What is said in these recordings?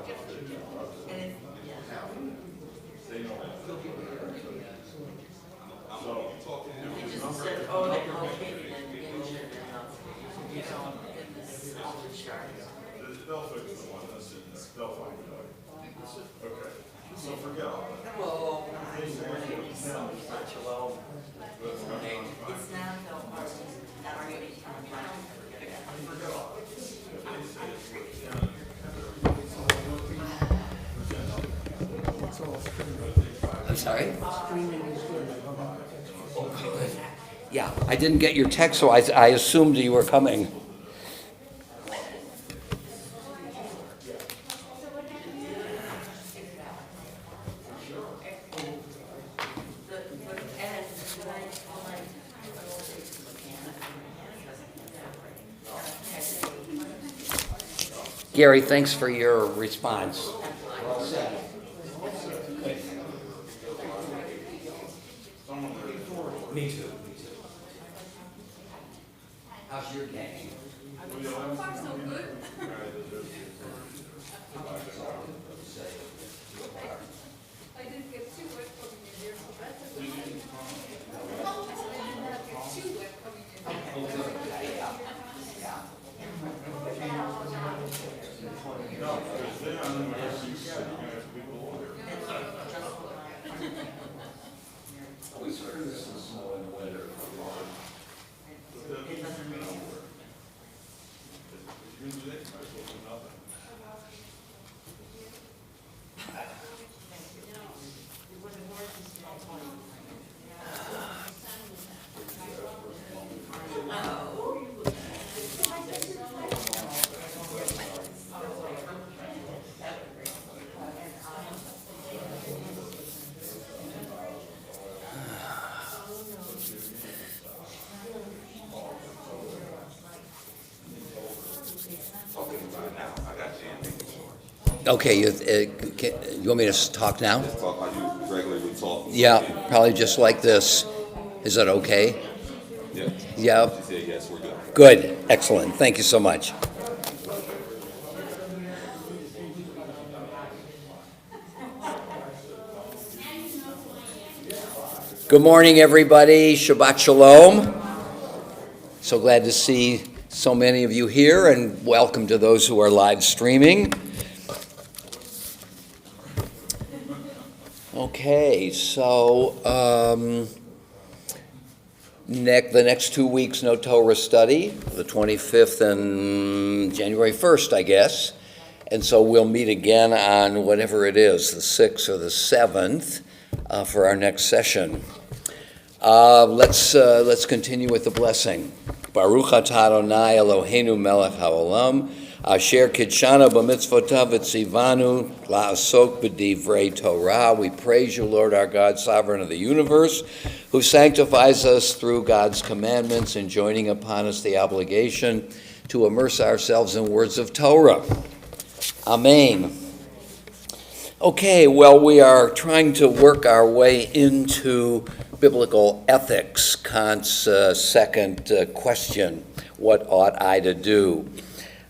just said, oh, they're located in Genshin and, in this chart. They'll fix the one that's in there. They'll find it out. Okay. So forget all that. Hello. Hello. It's not that are going I'm sorry? Yeah, I didn't get your text, so I assumed you were coming. Gary, thanks for your response. Me too. How's your game? So far, so good. I didn't get too wet coming in here, so that's a good thing. I did not get too wet coming in here. We started this in snow in the winter. It doesn't make sense. Okay, you want me to talk now? Talk how you regularly talk. Yeah, probably just like this. Is that okay? Yeah. Yeah. She said yes, we're good. Good. Excellent. Thank you so much. Good morning, everybody. Shabbat Shalom. So glad to see so many of you here, and welcome to those who are live streaming. Okay, so the next 2 weeks, no Torah study, the 25th and January 1st, I guess. And so we'll meet again on whatever it is, the 6th or the 7th, for our next session. Let's continue with the blessing. Baruch atah Adonai Eloheinu melech haolam, asher kidshanu b'mitzvotav v'tzivanu la'asok b'divrei Torah. We praise you, Lord our God, sovereign of the universe, who sanctifies us through God's commandments, and joining upon us the obligation to immerse ourselves in words of Torah. Amen. Okay, well, we are trying to work our way into biblical ethics, Kant's second question, what ought I to do?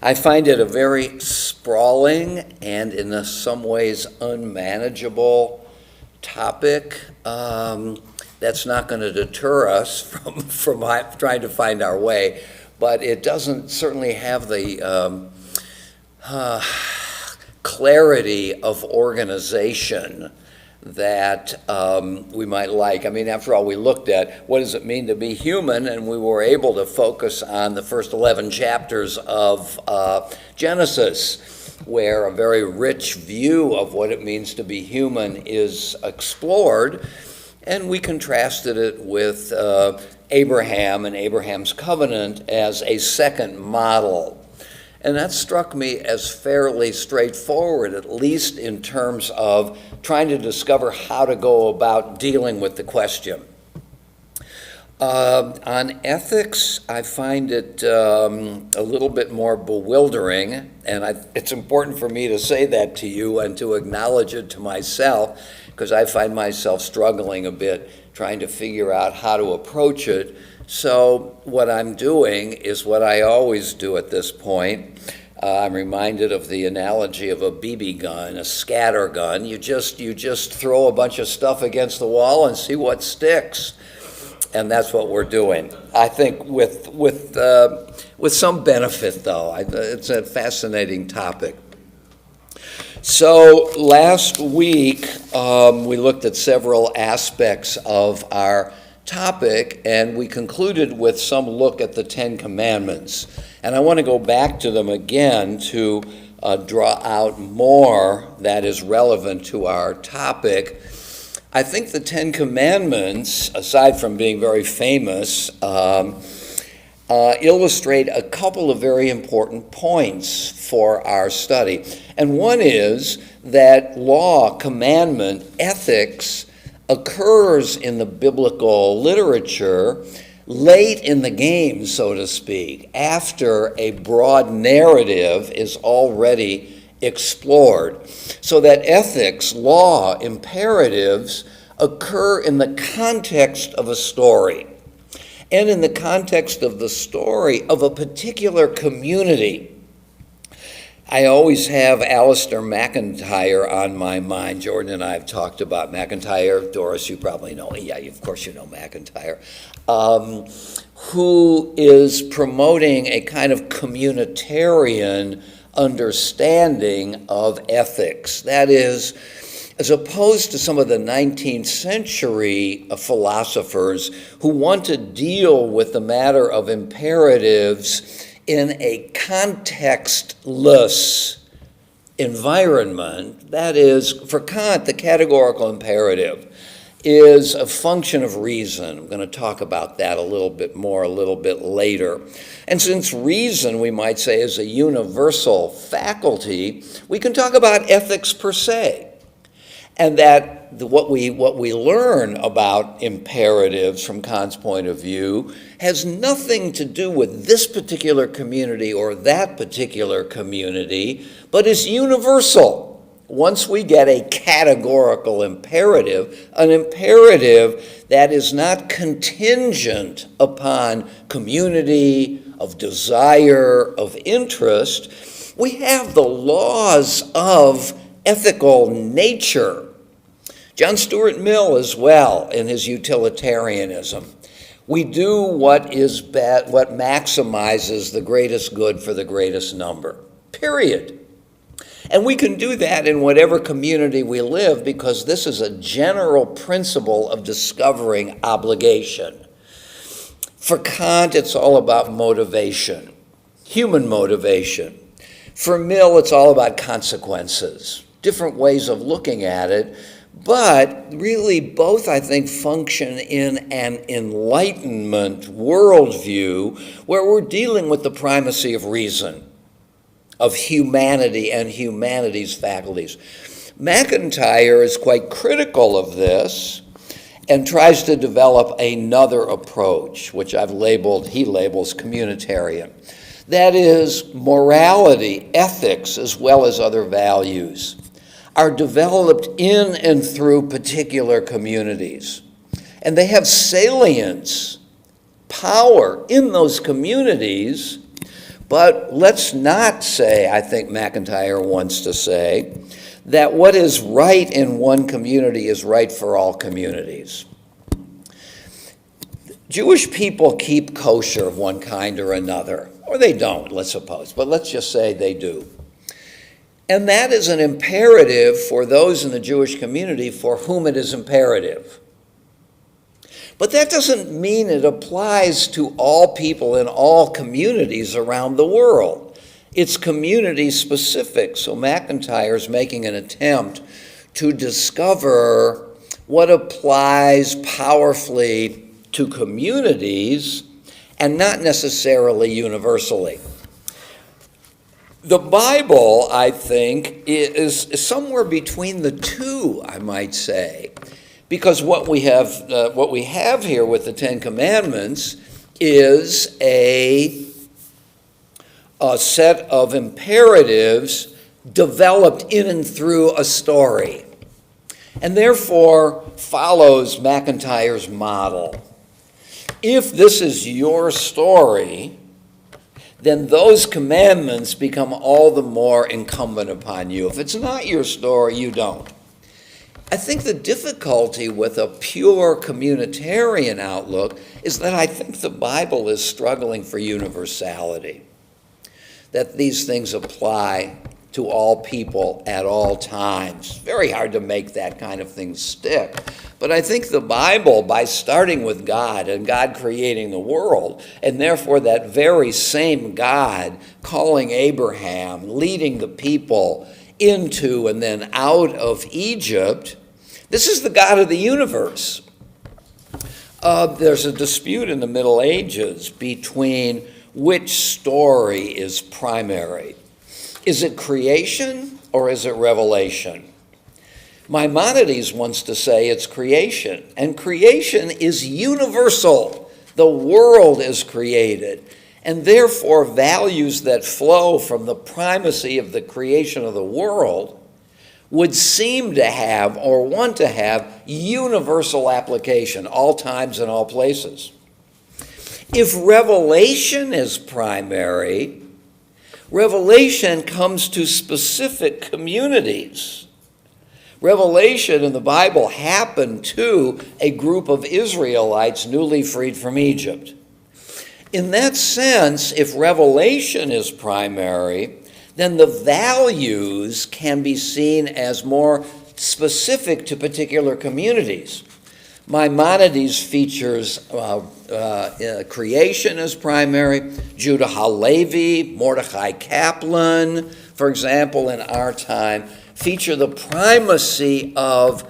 I find it a very sprawling and in some ways unmanageable topic. That's not going to deter us from trying to find our way, but it doesn't certainly have the clarity of organization that we might like. I mean, after all, we looked at what does it mean to be human, and we were able to focus on the first 11 chapters of Genesis, where a very rich view of what it means to be human is explored, and we contrasted it with Abraham and Abraham's covenant as a second model. And that struck me as fairly straightforward, at least in terms of trying to discover how to go about dealing with the question. On ethics, I find it a little bit more bewildering, and it's important for me to say that to you and to acknowledge it to myself, because I find myself struggling a bit trying to figure out how to approach it. So what I'm doing is what I always do at this point. I'm reminded of the analogy of a BB gun, a scatter gun. You just throw a bunch of stuff against the wall and see what sticks. And that's what we're doing. I think with some benefit, though. It's a fascinating topic. So last week, we looked at several aspects of our topic, and we concluded with some look at the Ten Commandments. And I want to go back to them again to draw out more that is relevant to our topic. I think the Ten Commandments, aside from being very famous, illustrate a couple of very important points for our study. And one is that law, commandment, ethics occurs in the biblical literature late in the game, so to speak, after a broad narrative is already explored. So that ethics, law, imperatives occur in the context of a story, and in the context of the story of a particular community. I always have Alistair McIntyre on my mind. Jordan and I have talked about McIntyre. Doris, you probably know. Yeah, of course you know McIntyre. Who is promoting a kind of communitarian understanding of ethics. That is, as opposed to some of the 19th century philosophers who want to deal with the matter of imperatives in a contextless environment. That is, for Kant, the categorical imperative is a function of reason. I'm going to talk about that a little bit more a little bit later. And since reason, we might say, is a universal faculty, we can talk about ethics per se. And that what we learn about imperatives from Kant's point of view has nothing to do with this particular community or that particular community, but is universal. Once we get a categorical imperative, an imperative that is not contingent upon community, of desire, of interest, we have the laws of ethical nature. John Stuart Mill as well, in his utilitarianism. We do what maximizes the greatest good for the greatest number, period. And we can do that in whatever community we live because this is a general principle of discovering obligation. For Kant, it's all about motivation, human motivation. For Mill, it's all about consequences, different ways of looking at it, but really both, I think, function in an Enlightenment worldview where we're dealing with the primacy of reason, of humanity and humanity's faculties. McIntyre is quite critical of this and tries to develop another approach, which he labels communitarian. That is, morality, ethics, as well as other values, are developed in and through particular communities. And they have salience, power in those communities. But let's not say, I think McIntyre wants to say, that what is right in one community is right for all communities. Jewish people keep kosher of one kind or another, or they don't, let's suppose, but let's just say they do. And that is an imperative for those in the Jewish community for whom it is imperative. But that doesn't mean it applies to all people in all communities around the world. It's community specific. So McIntyre is making an attempt to discover what applies powerfully to communities and not necessarily universally. The Bible, I think, is somewhere between the two, I might say. Because what we have here with the Ten Commandments is a set of imperatives developed in and through a story, and therefore follows McIntyre's model. If this is your story, then those commandments become all the more incumbent upon you. If it's not your story, you don't. I think the difficulty with a pure communitarian outlook is that I think the Bible is struggling for universality, that these things apply to all people at all times. It's very hard to make that kind of thing stick. But I think the Bible, by starting with God and God creating the world, and therefore that very same God calling Abraham, leading the people into and then out of Egypt, this is the God of the universe. There's a dispute in the Middle Ages between which story is primary. Is it creation or is it revelation? Maimonides wants to say it's creation, and creation is universal. The world is created, and therefore values that flow from the primacy of the creation of the world would seem to have or want to have universal application, all times and all places. If revelation is primary, revelation comes to specific communities. Revelation in the Bible happened to a group of Israelites newly freed from Egypt. In that sense, if revelation is primary, then the values can be seen as more specific to particular communities. Maimonides features creation as primary. Judah Halevi, Mordechai Kaplan, for example, in our time, feature the primacy of,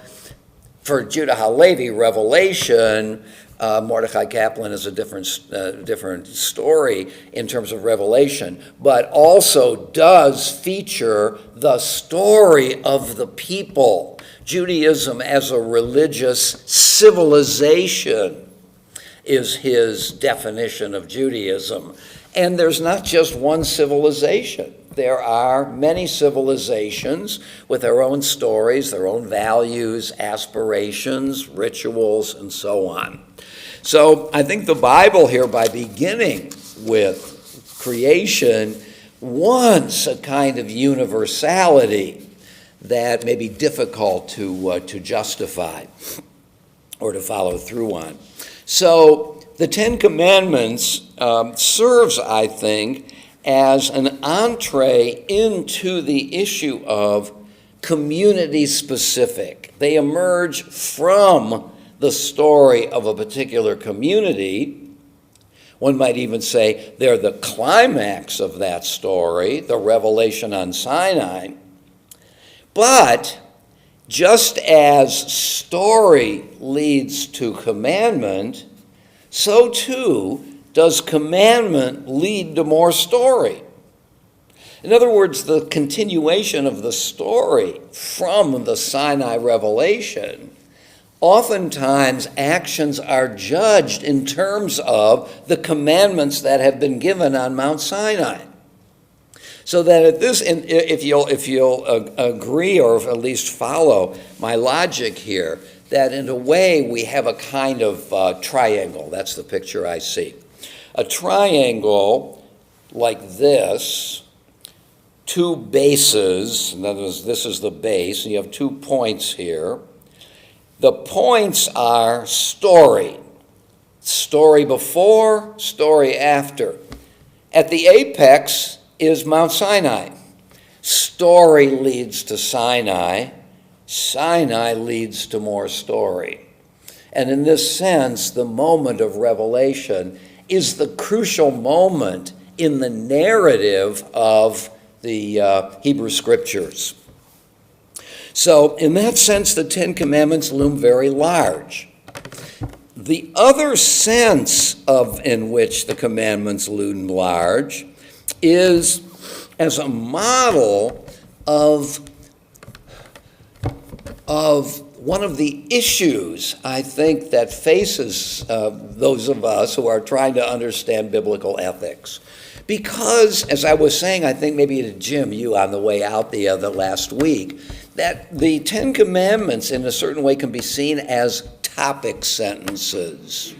for Judah Halevi, revelation. Mordechai Kaplan is a different story in terms of revelation, but also does feature the story of the people. Judaism as a religious civilization is his definition of Judaism. And there's not just one civilization. There are many civilizations with their own stories, their own values, aspirations, rituals, and so on. So I think the Bible here, by beginning with creation, wants a kind of universality that may be difficult to justify or to follow through on. So the Ten Commandments serves, I think, as an entree into the issue of community specific. They emerge from the story of a particular community. One might even say they're the climax of that story, the revelation on Sinai. But just as story leads to commandment, so too does commandment lead to more story. In other words, the continuation of the story from the Sinai revelation, oftentimes actions are judged in terms of the commandments that have been given on Mount Sinai. So that at this, if you'll agree or at least follow my logic here, that in a way we have a kind of triangle. That's the picture I see. A triangle like this, two bases. In other words, this is the base, and you have 2 points here. The points are story. Story before, story after. At the apex is Mount Sinai. Story leads to Sinai. Sinai leads to more story. And in this sense, the moment of revelation is the crucial moment in the narrative of the Hebrew Scriptures. So in that sense, the Ten Commandments loom very large. The other sense in which the commandments loom large is as a model of one of the issues, I think, that faces those of us who are trying to understand biblical ethics. Because, as I was saying, I think maybe to Jim, you on the way out the last week, that the Ten Commandments in a certain way can be seen as topic sentences.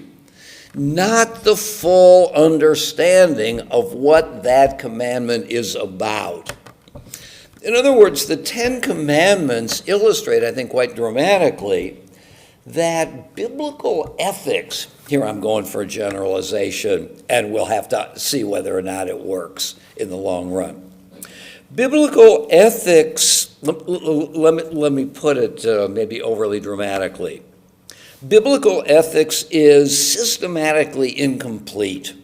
not the full understanding of what that commandment is about. In other words, the Ten Commandments illustrate, I think, quite dramatically that biblical ethics, here I'm going for a generalization, and we'll have to see whether or not it works in the long run. Biblical ethics, let me put it maybe overly dramatically. Biblical ethics is systematically incomplete.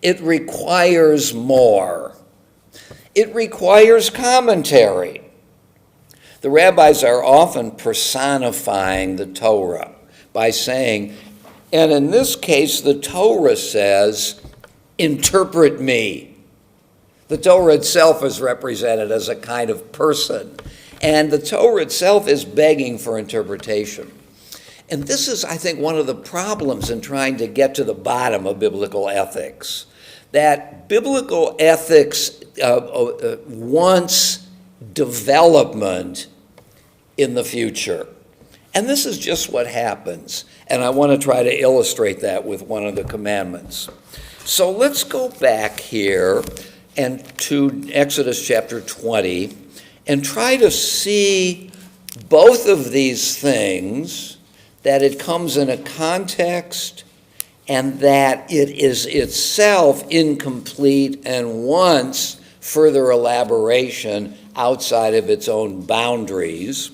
It requires more. It requires commentary. The rabbis are often personifying the Torah by saying, and in this case, the Torah says, interpret me. The Torah itself is represented as a kind of person, and the Torah itself is begging for interpretation. And this is, I think, one of the problems in trying to get to the bottom of biblical ethics, that biblical ethics wants development in the future. And this is just what happens. And I want to try to illustrate that with one of the commandments. So let's go back here and to Exodus chapter 20 and try to see both of these things, that it comes in a context and that it is itself incomplete and wants further elaboration outside of its own boundaries.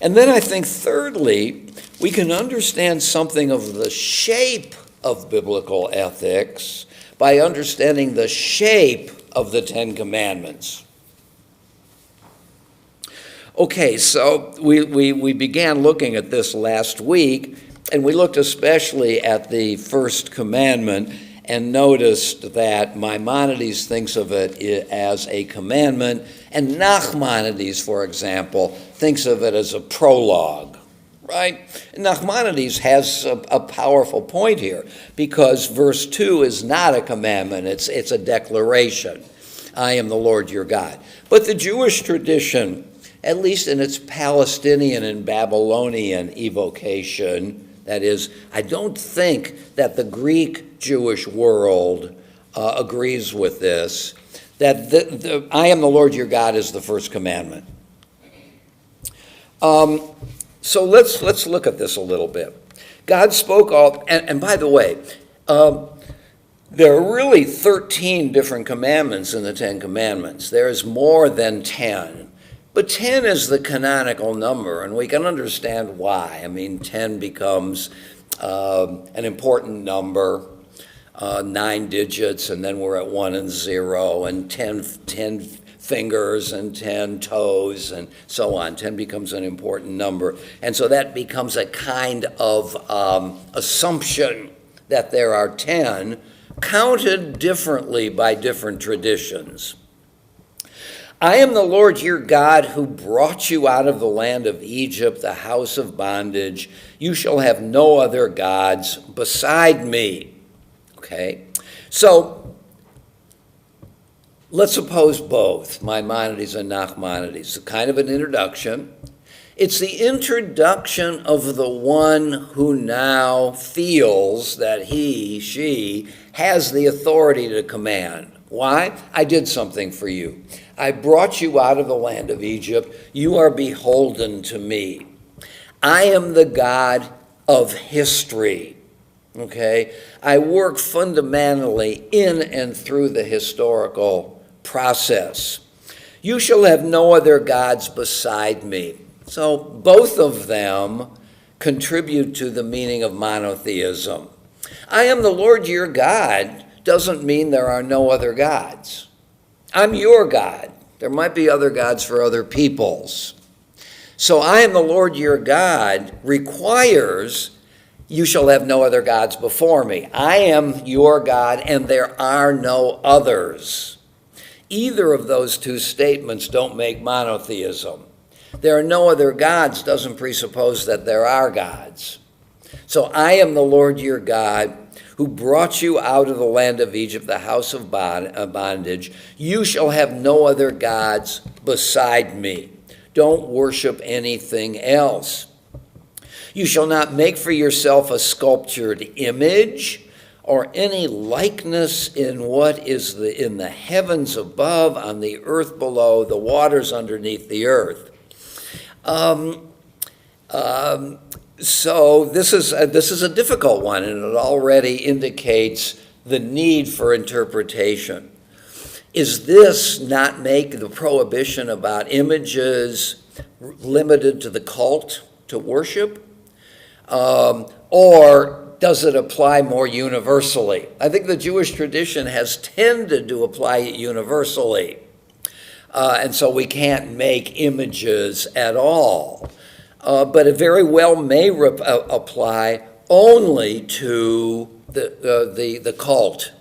And then I think thirdly, we can understand something of the shape of biblical ethics by understanding the shape of the Ten Commandments. Okay, so we began looking at this last week, and we looked especially at the first commandment and noticed that Maimonides thinks of it as a commandment, and Nachmanides, for example, thinks of it as a prologue, right? And Nachmanides has a powerful point here, because verse 2 is not a commandment, it's a declaration. I am the Lord your God. But the Jewish tradition, at least in its Palestinian and Babylonian evocation, that is, I don't think that the Greek Jewish world agrees with this, that I am the Lord your God is the first commandment. So let's look at this a little bit. God spoke all, and by the way, there are really 13 different commandments in the Ten Commandments. There's more than 10. But 10 is the canonical number, and we can understand why. I mean, 10 becomes an important number, 9 digits, and then we're at 1 and 0, and 10 fingers and 10 toes, and so on. 10 becomes an important number. And so that becomes a kind of assumption that there are 10, counted differently by different traditions. I am the Lord your God who brought you out of the land of Egypt, the house of bondage. You shall have no other gods beside me. Okay? So, let's suppose both, Maimonides and Nachmanides. Kind of an introduction. It's the introduction of the one who now feels that he, she, has the authority to command. Why? I did something for you. I brought you out of the land of Egypt. You are beholden to me. I am the God of history. Okay? I work fundamentally in and through the historical process. You shall have no other gods beside me. So both of them contribute to the meaning of monotheism. I am the Lord your God doesn't mean there are no other gods. I'm your God. There might be other gods for other peoples. So I am the Lord your God requires you shall have no other gods before me. I am your God and there are no others. Either of those two statements don't make monotheism. There are no other gods doesn't presuppose that there are gods. So I am the Lord your God who brought you out of the land of Egypt, the house of bondage. You shall have no other gods beside me. Don't worship anything else. You shall not make for yourself a sculptured image or any likeness in what is in the heavens above, on the earth below, the waters underneath the earth. So this is a difficult one, and it already indicates the need for interpretation. Is this not make the prohibition about images limited to the cult, to worship? Or does it apply more universally? I think the Jewish tradition has tended to apply it universally. And so we can't make images at all. But it very well may apply only to the cult.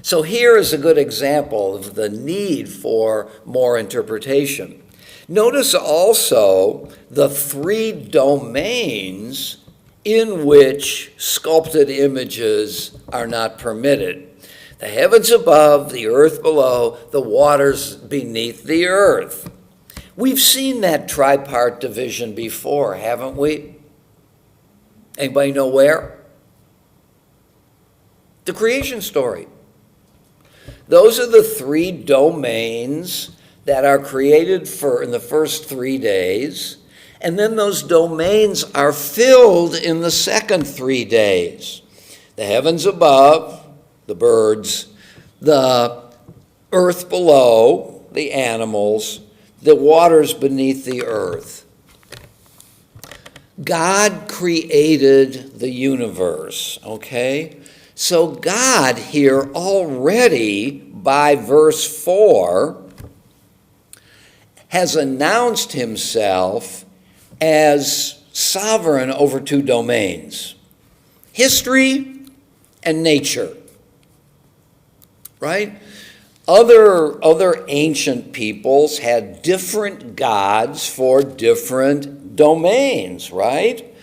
So here is a good example of the need for more interpretation. Notice also the 3 domains in which sculpted images are not permitted. The heavens above, the earth below, the waters beneath the earth. We've seen that tripart division before, haven't we? Anybody know where? The creation story. Those are the 3 domains that are created in the first 3 days, and then those domains are filled in the second 3 days. The heavens above, the birds, the earth below, the animals, the waters beneath the earth. God created the universe, okay? So God here already, by verse 4, has announced himself as sovereign over 2 domains, history and nature, right? Other ancient peoples had different gods for different domains, right?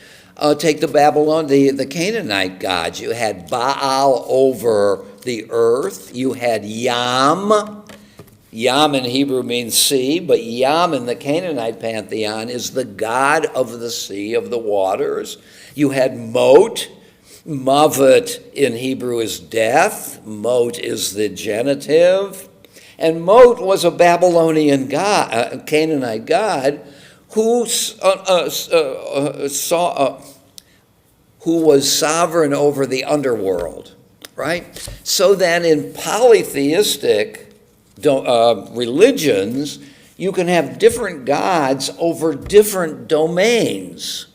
Take the Canaanite gods. You had Baal over the earth. You had Yam. Yam in Hebrew means sea, but Yam in the Canaanite pantheon is the god of the sea, of the waters. You had Mot. Mavet in Hebrew is death. Mot is the genitive. And Mot was a Babylonian god, Canaanite god, who was sovereign over the underworld, right? So that in polytheistic religions, you can have different gods over different domains.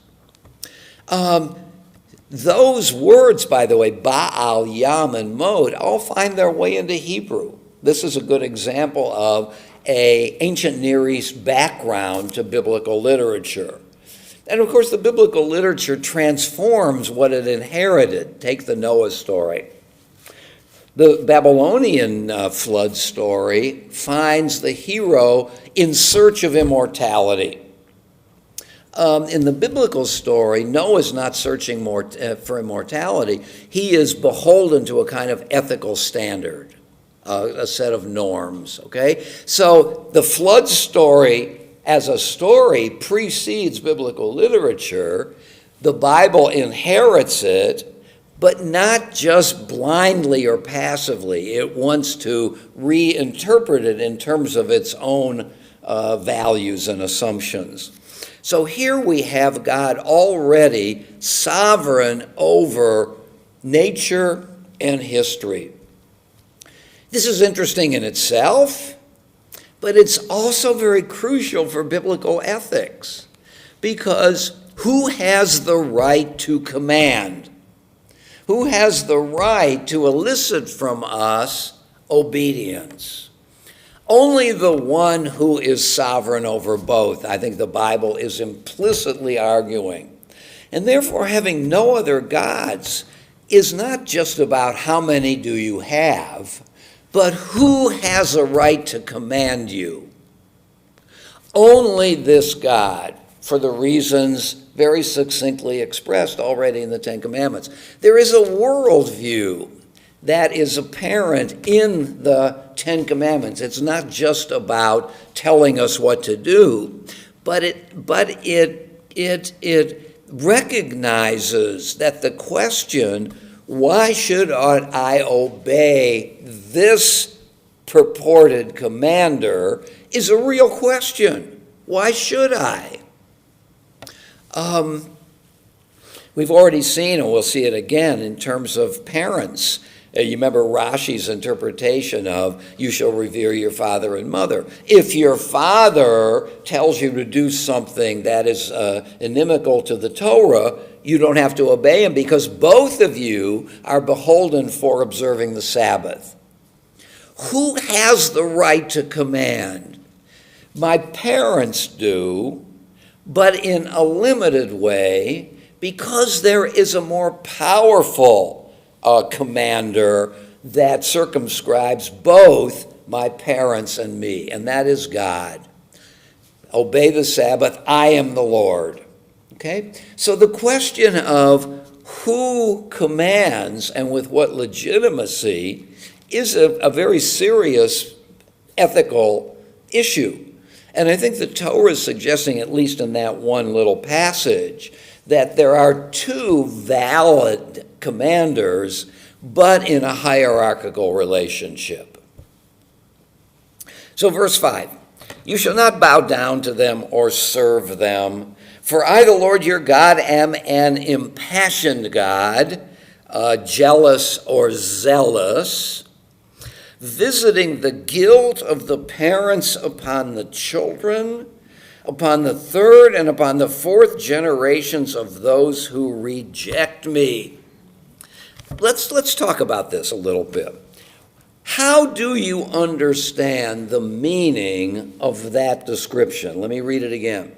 Those words, by the way, Baal, Yam, and Mod, all find their way into Hebrew. This is a good example of an ancient Near East background to biblical literature. And of course, the biblical literature transforms what it inherited. Take the Noah story. The Babylonian flood story finds the hero in search of immortality. In the biblical story, Noah's not searching for immortality. He is beholden to a kind of ethical standard, a set of norms, okay? So the flood story as a story precedes biblical literature. The Bible inherits it, but not just blindly or passively. It wants to reinterpret it in terms of its own values and assumptions. So here we have God already sovereign over nature and history. This is interesting in itself, but it's also very crucial for biblical ethics, because who has the right to command? Who has the right to elicit from us obedience? Only the one who is sovereign over both, I think the Bible is implicitly arguing. And therefore, having no other gods is not just about how many do you have, but who has a right to command you. Only this God, for the reasons very succinctly expressed already in the Ten Commandments. There is a worldview that is apparent in the Ten Commandments. It's not just about telling us what to do, but it recognizes that the question, why should I obey this purported commander, is a real question. Why should I? We've already seen, and we'll see it again, in terms of parents. You remember Rashi's interpretation of, you shall revere your father and mother. If your father tells you to do something that is inimical to the Torah, you don't have to obey him because both of you are beholden for observing the Sabbath. Who has the right to command? My parents do, but in a limited way, because there is a more powerful commander that circumscribes both my parents and me, and that is God. Obey the Sabbath, I am the Lord. Okay? So the question of who commands and with what legitimacy is a very serious ethical issue. And I think the Torah is suggesting, at least in that one little passage, that there are two valid commanders, but in a hierarchical relationship. So verse 5, you shall not bow down to them or serve them, for I, the Lord your God, am an impassioned God, jealous or zealous, visiting the guilt of the parents upon the children, upon the third and upon the fourth generations of those who reject me. Let's talk about this a little bit. How do you understand the meaning of that description? Let me read it again.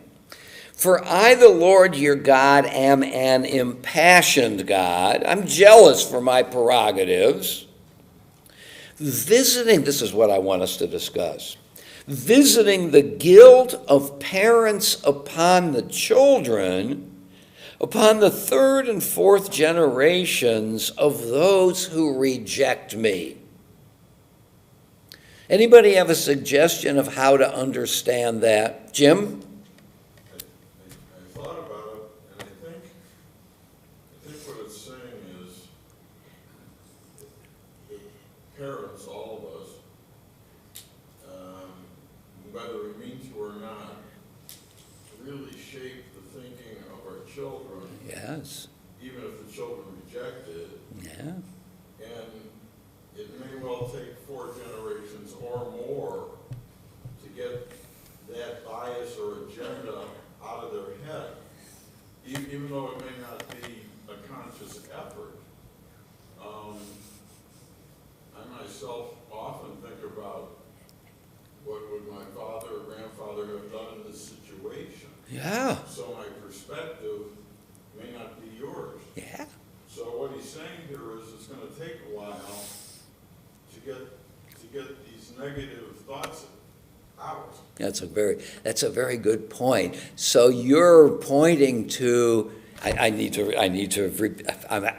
For I, the Lord your God, am an impassioned God. I'm jealous for my prerogatives. Visiting, this is what I want us to discuss. Visiting the guilt of parents upon the children, upon the third and fourth generations of those who reject me. Anybody have a suggestion of how to understand that? Jim? I thought about it, and I think what it's saying is that parents, all of us, whether we mean to or not, really shape the thinking of our children. Yes. Even if the children reject it. Yeah. And it may well take 4 generations or more to get that bias or agenda out of their head, even though it may not be a conscious effort. I myself often think about what would my father or grandfather have done in this situation. Yeah. So my perspective may not be yours. Yeah. So what he's saying here is it's going to take a while to get these negative thoughts out. That's a very good point. So you're pointing to, I'm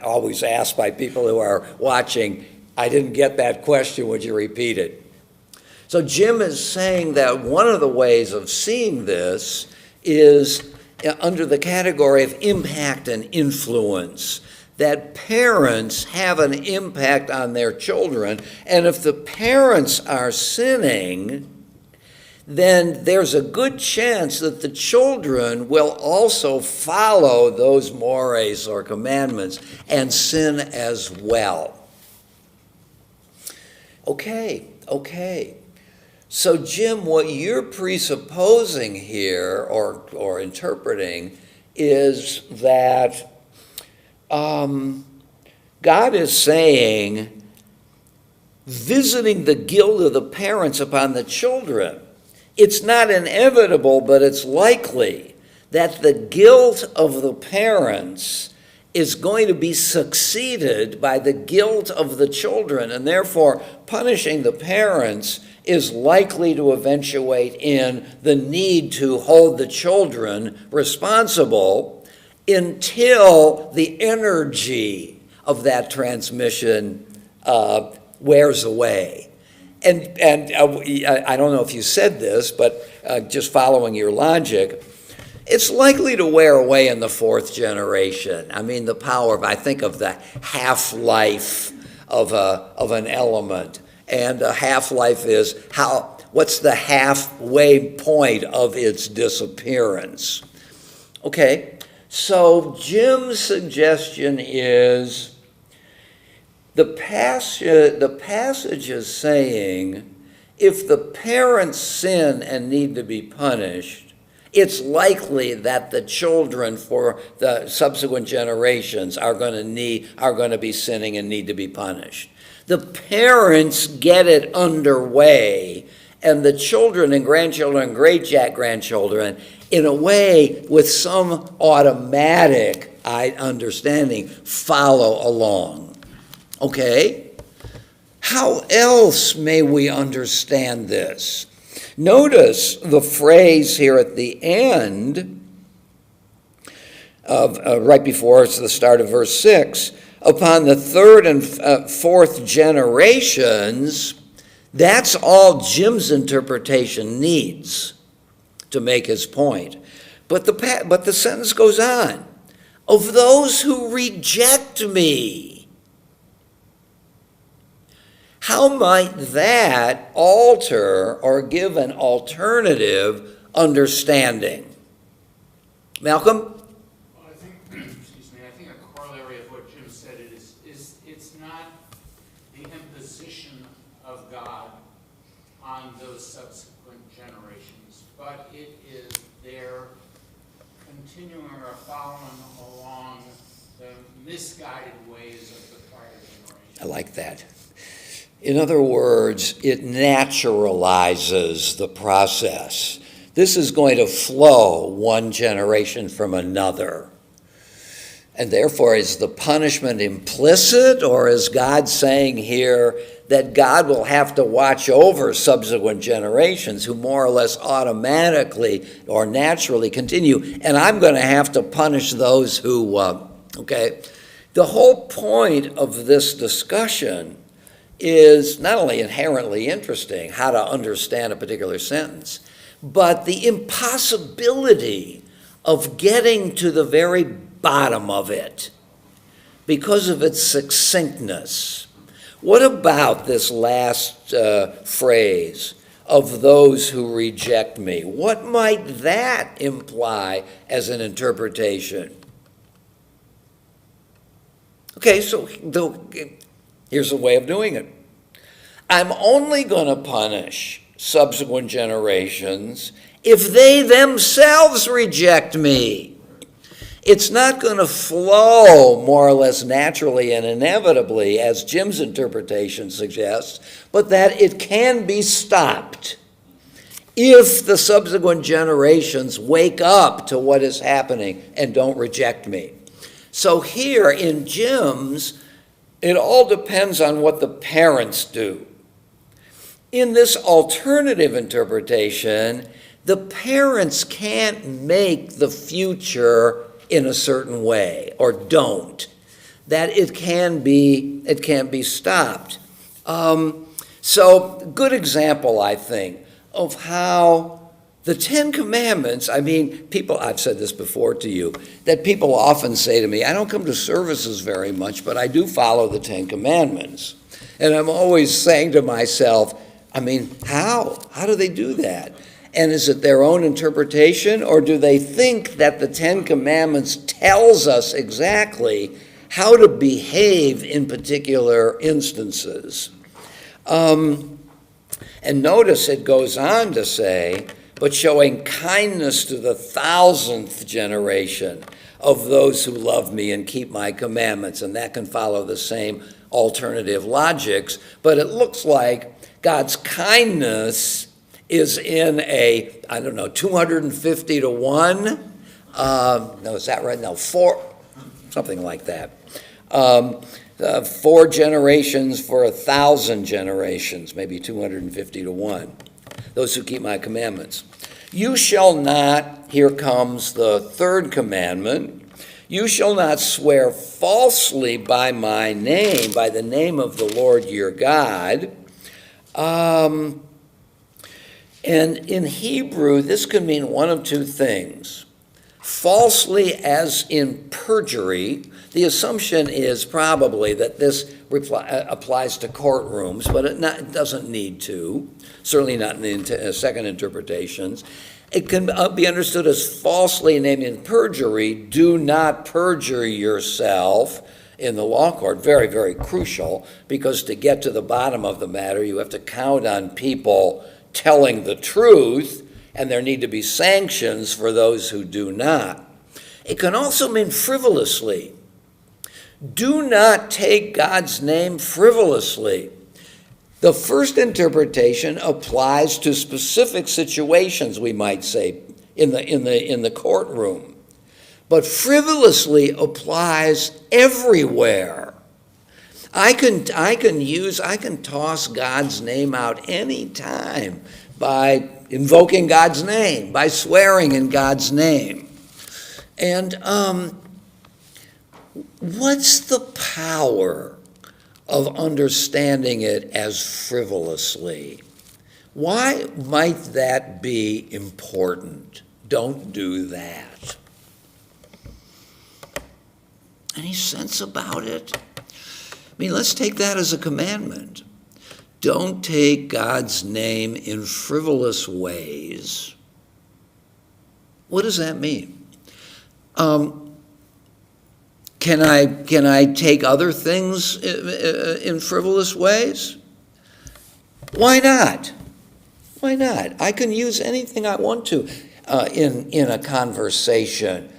always asked by people who are watching, I didn't get that question, would you repeat it? So Jim is saying that one of the ways of seeing this is under the category of impact and influence, that parents have an impact on their children, and if the parents are sinning, then there's a good chance that the children will also follow those mores or commandments and sin as well. Okay. So Jim, what you're presupposing here or interpreting is that God is saying, visiting the guilt of the parents upon the children. It's not inevitable, but it's likely that the guilt of the parents is going to be succeeded by the guilt of the children, and therefore punishing the parents is likely to eventuate in the need to hold the children responsible until the energy of that transmission wears away. And I don't know if you said this, but just following your logic, it's likely to wear away in the fourth generation. I mean, the power of, I think of the half-life of an element. And a half-life is what's the halfway point of its disappearance? Okay, so Jim's suggestion is the passage is saying if the parents sin and need to be punished, it's likely that the children for the subsequent generations are going to be sinning and need to be punished. The parents get it underway, and the children and grandchildren and great-grandchildren, in a way, with some automatic understanding, follow along. Okay? How else may we understand this? Notice the phrase here at the end of right before it's the start of verse 6, upon the third and fourth generations. That's all Jim's interpretation needs to make his point. But the sentence goes on. Of those who reject me. How might that alter or give an alternative understanding? Malcolm? Well, I think, I think a corollary of what Jim said is it's not the imposition of God on those subsequent generations, but it is their continuing or following along the misguided ways of the prior generation. I like that. In other words, it naturalizes the process. This is going to flow one generation from another. And therefore, is the punishment implicit, or is God saying here that God will have to watch over subsequent generations who more or less automatically or naturally continue, and I'm going to have to punish those who, okay? The whole point of this discussion is not only inherently interesting, how to understand a particular sentence, but the impossibility of getting to the very bottom of it because of its succinctness. What about this last phrase, of those who reject me? What might that imply as an interpretation? Okay, so here's a way of doing it. I'm only going to punish subsequent generations if they themselves reject me. It's not going to flow more or less naturally and inevitably, as Jim's interpretation suggests, but that it can be stopped if the subsequent generations wake up to what is happening and don't reject me. So here in Jim's, it all depends on what the parents do. In this alternative interpretation, the parents can't make the future in a certain way, or don't. That it can be stopped. So, good example, I think, of how the Ten Commandments, I mean, I've said this before to you, that people often say to me, I don't come to services very much, but I do follow the Ten Commandments. And I'm always saying to myself, I mean, how? How do they do that? And is it their own interpretation, or do they think that the Ten Commandments tells us exactly how to behave in particular instances? And notice it goes on to say, but showing kindness to the 1,000th generation of those who love me and keep my commandments. And that can follow the same alternative logics, but it looks like God's kindness is in 250 to 1. No, is that right? No, 4, something like that. 4 generations for 1,000 generations, maybe 250 to 1. Those who keep my commandments. You shall not, here comes the third commandment, you shall not swear falsely by my name, by the name of the Lord your God. And in Hebrew, this could mean one of two things. Falsely as in perjury. The assumption is probably that this applies to courtrooms, but it doesn't need to, certainly not in the second interpretations. It can be understood as falsely named in perjury. Do not perjure yourself in the law court. Very, very crucial, because to get to the bottom of the matter, you have to count on people telling the truth, and there need to be sanctions for those who do not. It can also mean frivolously. Do not take God's name frivolously. The first interpretation applies to specific situations, we might say, in the courtroom. But frivolously applies everywhere. I can toss God's name out any time by invoking God's name, by swearing in God's name. And what's the power of understanding it as frivolously? Why might that be important? Don't do that. Any sense about it? I mean, let's take that as a commandment. Don't take God's name in frivolous ways. What does that mean? Can I take other things in frivolous ways? Why not? Why not? I can use anything I want to in a conversation.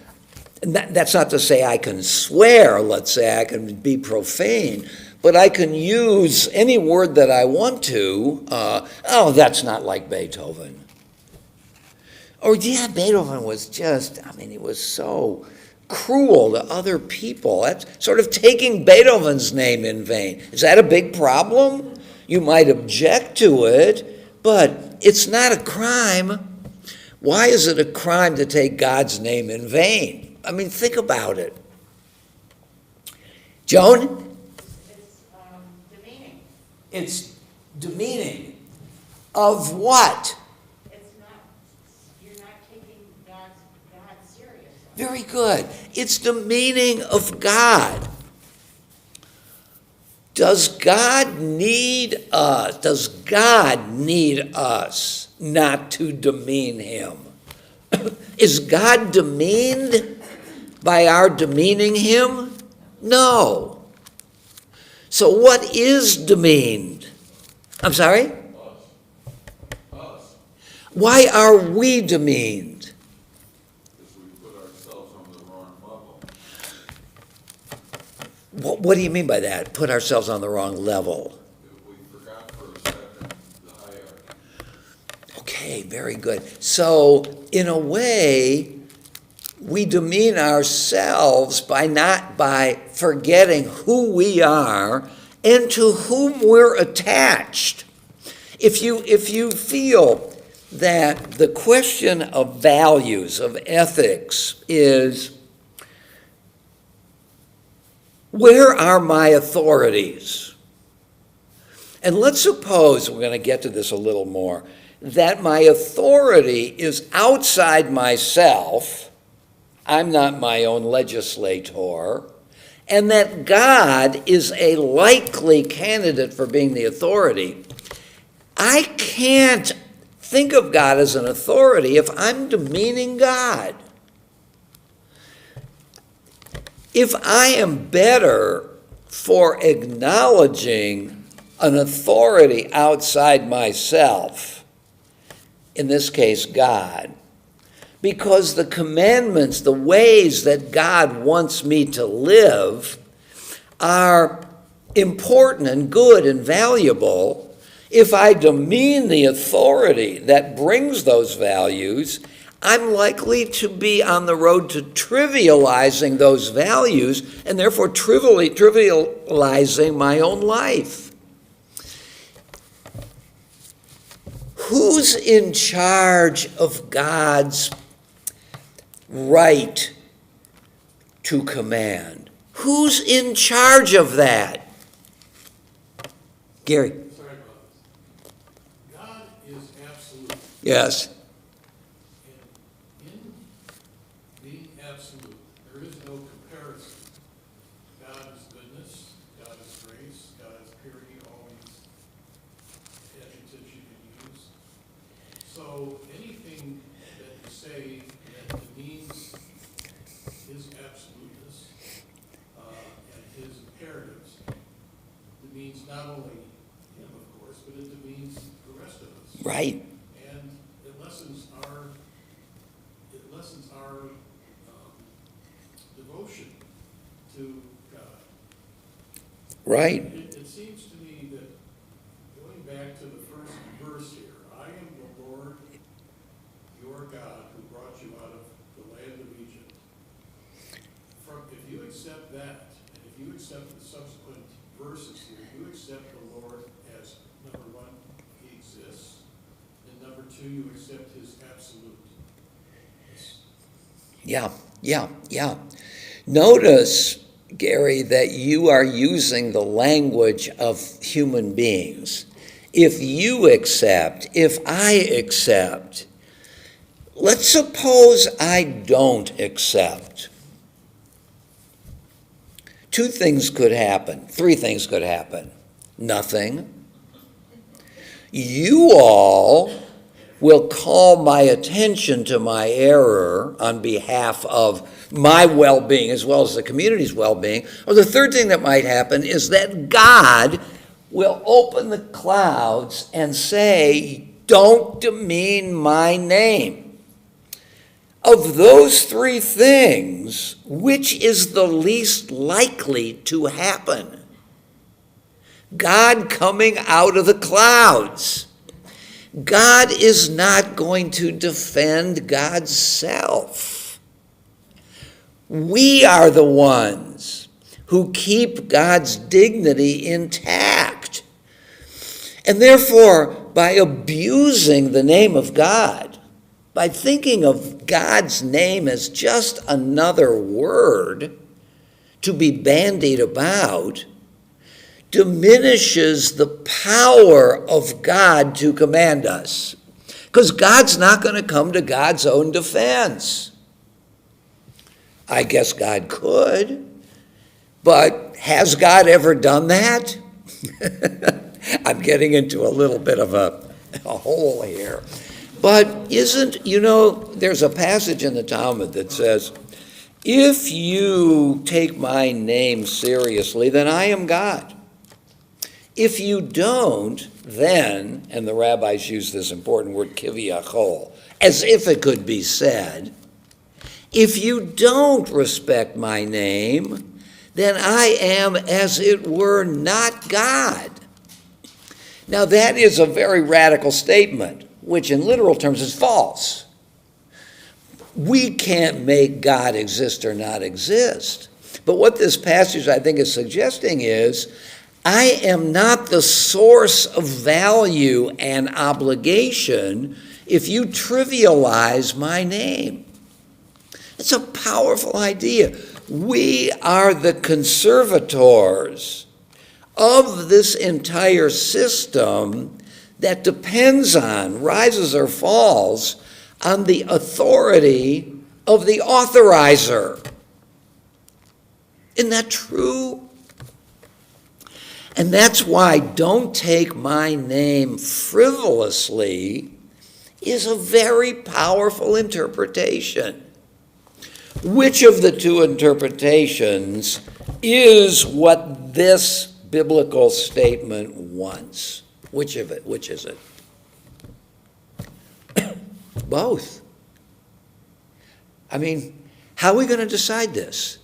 And that's not to say I can swear, let's say I can be profane, but I can use any word that I want to. That's not like Beethoven. Or, yeah, Beethoven was he was so cruel to other people. That's sort of taking Beethoven's name in vain. Is that a big problem? You might object to it, but it's not a crime. Why is it a crime to take God's name in vain? I mean, think about it. Joan? It's demeaning. It's demeaning. Of what? You're not taking God serious. Very good. It's demeaning of God. Does God need us? Does God need us not to demean him? Is God demeaned by our demeaning him? No. So what is demeaned? I'm sorry? Us. Why are we demeaned? Because we put ourselves on the wrong level. What do you mean by that? Put ourselves on the wrong level. We forgot for a second the hierarchy. Okay, very good. So, in a way, we demean ourselves by forgetting who we are and to whom we're attached. If you feel that the question of values, of ethics, is where are my authorities? And let's suppose, we're going to get to this a little more, that my authority is outside myself, I'm not my own legislator, and that God is a likely candidate for being the authority. I can't think of God as an authority if I'm demeaning God. If I am better for acknowledging an authority outside myself, in this case God, because the commandments, the ways that God wants me to live are important and good and valuable, if I demean the authority that brings those values, I'm likely to be on the road to trivializing those values and therefore trivializing my own life. Who's in charge of God's right to command? Who's in charge of that? Gary? Sorry about this. God is absolute. Yes. And in the absolute. There is no comparison. God is goodness, God is grace, God is purity, all these adjectives you can use. So anything that you say that demeans his absoluteness and his imperatives demeans not only him, of course, but it demeans the rest of us. Right. And it lessens our devotion to God. Right. It seems to me that, going back to the first verse here, I am the Lord your God who brought you out of the land of Egypt. If you accept that, and if you accept the subsequent verses here, you accept the Lord as, number one, he exists, and number two, you accept his absolute. Yeah. Notice, Gary, that you are using the language of human beings. If you accept, if I accept, let's suppose I don't accept. Two things could happen. Three things could happen. Nothing. You all will call my attention to my error on behalf of my well-being as well as the community's well-being. Or the third thing that might happen is that God will open the clouds and say, don't demean my name. Of those three things, which is the least likely to happen? God coming out of the clouds. God is not going to defend God's self. We are the ones who keep God's dignity intact. And therefore, by abusing the name of God, by thinking of God's name as just another word to be bandied about, diminishes the power of God to command us. Because God's not going to come to God's own defense. I guess God could, but has God ever done that? I'm getting into a little bit of a hole here. But there's a passage in the Talmud that says, if you take my name seriously, then I am God. If you don't, then, and the rabbis use this important word, kiviyachol, as if it could be said, if you don't respect my name, then I am, as it were, not God. Now that is a very radical statement, which in literal terms is false. We can't make God exist or not exist. But what this passage, I think, is suggesting is, I am not the source of value and obligation if you trivialize my name. It's a powerful idea. We are the conservators of this entire system that depends on, rises or falls, on the authority of the authorizer. Isn't that true? And that's why don't take my name frivolously is a very powerful interpretation. Which of the two interpretations is what this biblical statement wants? Which of it? Which is it? Both. I mean, how are we going to decide this?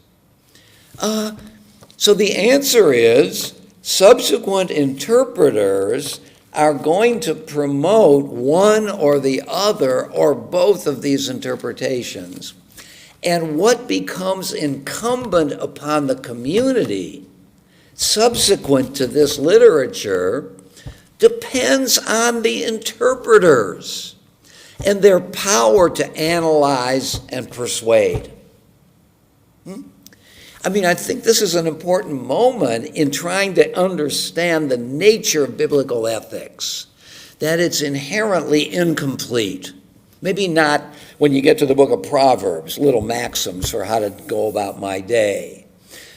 So the answer is, subsequent interpreters are going to promote one or the other or both of these interpretations. And what becomes incumbent upon the community subsequent to this literature depends on the interpreters and their power to analyze and persuade. I mean, I think this is an important moment in trying to understand the nature of biblical ethics, that it's inherently incomplete. Maybe not when you get to the book of Proverbs, little maxims for how to go about my day.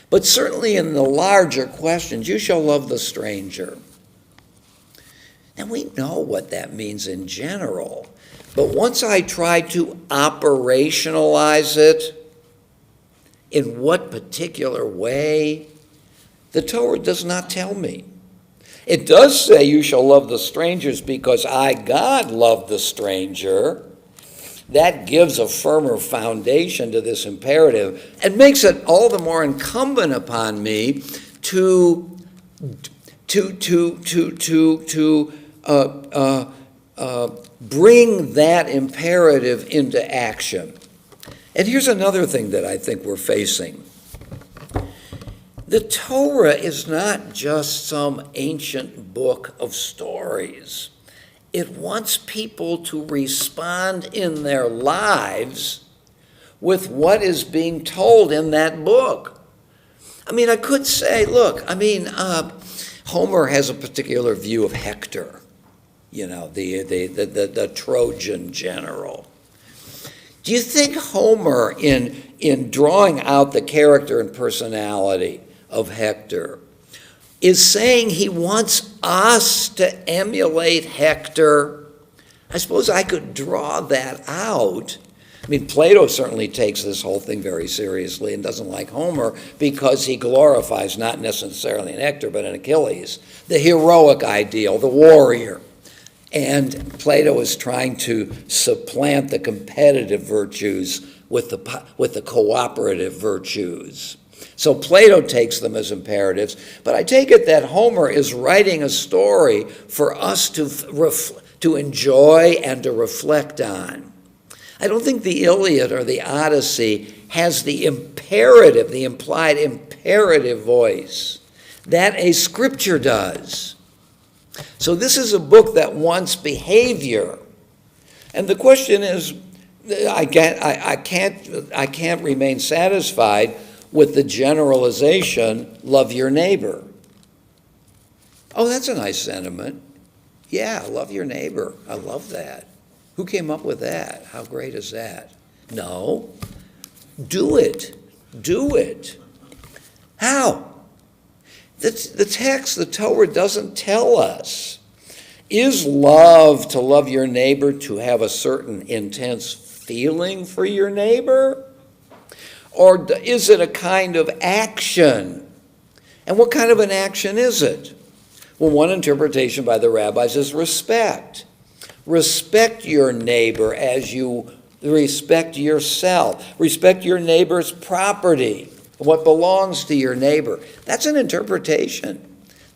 But certainly in the larger questions, you shall love the stranger. And we know what that means in general. But once I try to operationalize it, in what particular way, the Torah does not tell me. It does say you shall love the strangers because I, God, love the stranger. That gives a firmer foundation to this imperative and makes it all the more incumbent upon me to bring that imperative into action. And here's another thing that I think we're facing. The Torah is not just some ancient book of stories. It wants people to respond in their lives with what is being told in that book. I mean, I could say, look, Homer has a particular view of Hector, the Trojan general. Do you think Homer, in drawing out the character and personality of Hector, is saying he wants us to emulate Hector? I suppose I could draw that out. I mean, Plato certainly takes this whole thing very seriously and doesn't like Homer because he glorifies not necessarily in Hector but in Achilles, the heroic ideal, the warrior. And Plato is trying to supplant the competitive virtues with the cooperative virtues. So Plato takes them as imperatives, but I take it that Homer is writing a story for us to enjoy and to reflect on. I don't think the Iliad or the Odyssey has the imperative, the implied imperative voice that a scripture does. So this is a book that wants behavior. And the question is, I can't remain satisfied with the generalization, love your neighbor. Oh, that's a nice sentiment. Yeah, love your neighbor. I love that. Who came up with that? How great is that? No. Do it. Do it. How? The text, the Torah, doesn't tell us. Is love to love your neighbor to have a certain intense feeling for your neighbor? Or is it a kind of action? And what kind of an action is it? Well, one interpretation by the rabbis is respect. Respect your neighbor as you respect yourself. Respect your neighbor's property, what belongs to your neighbor. That's an interpretation.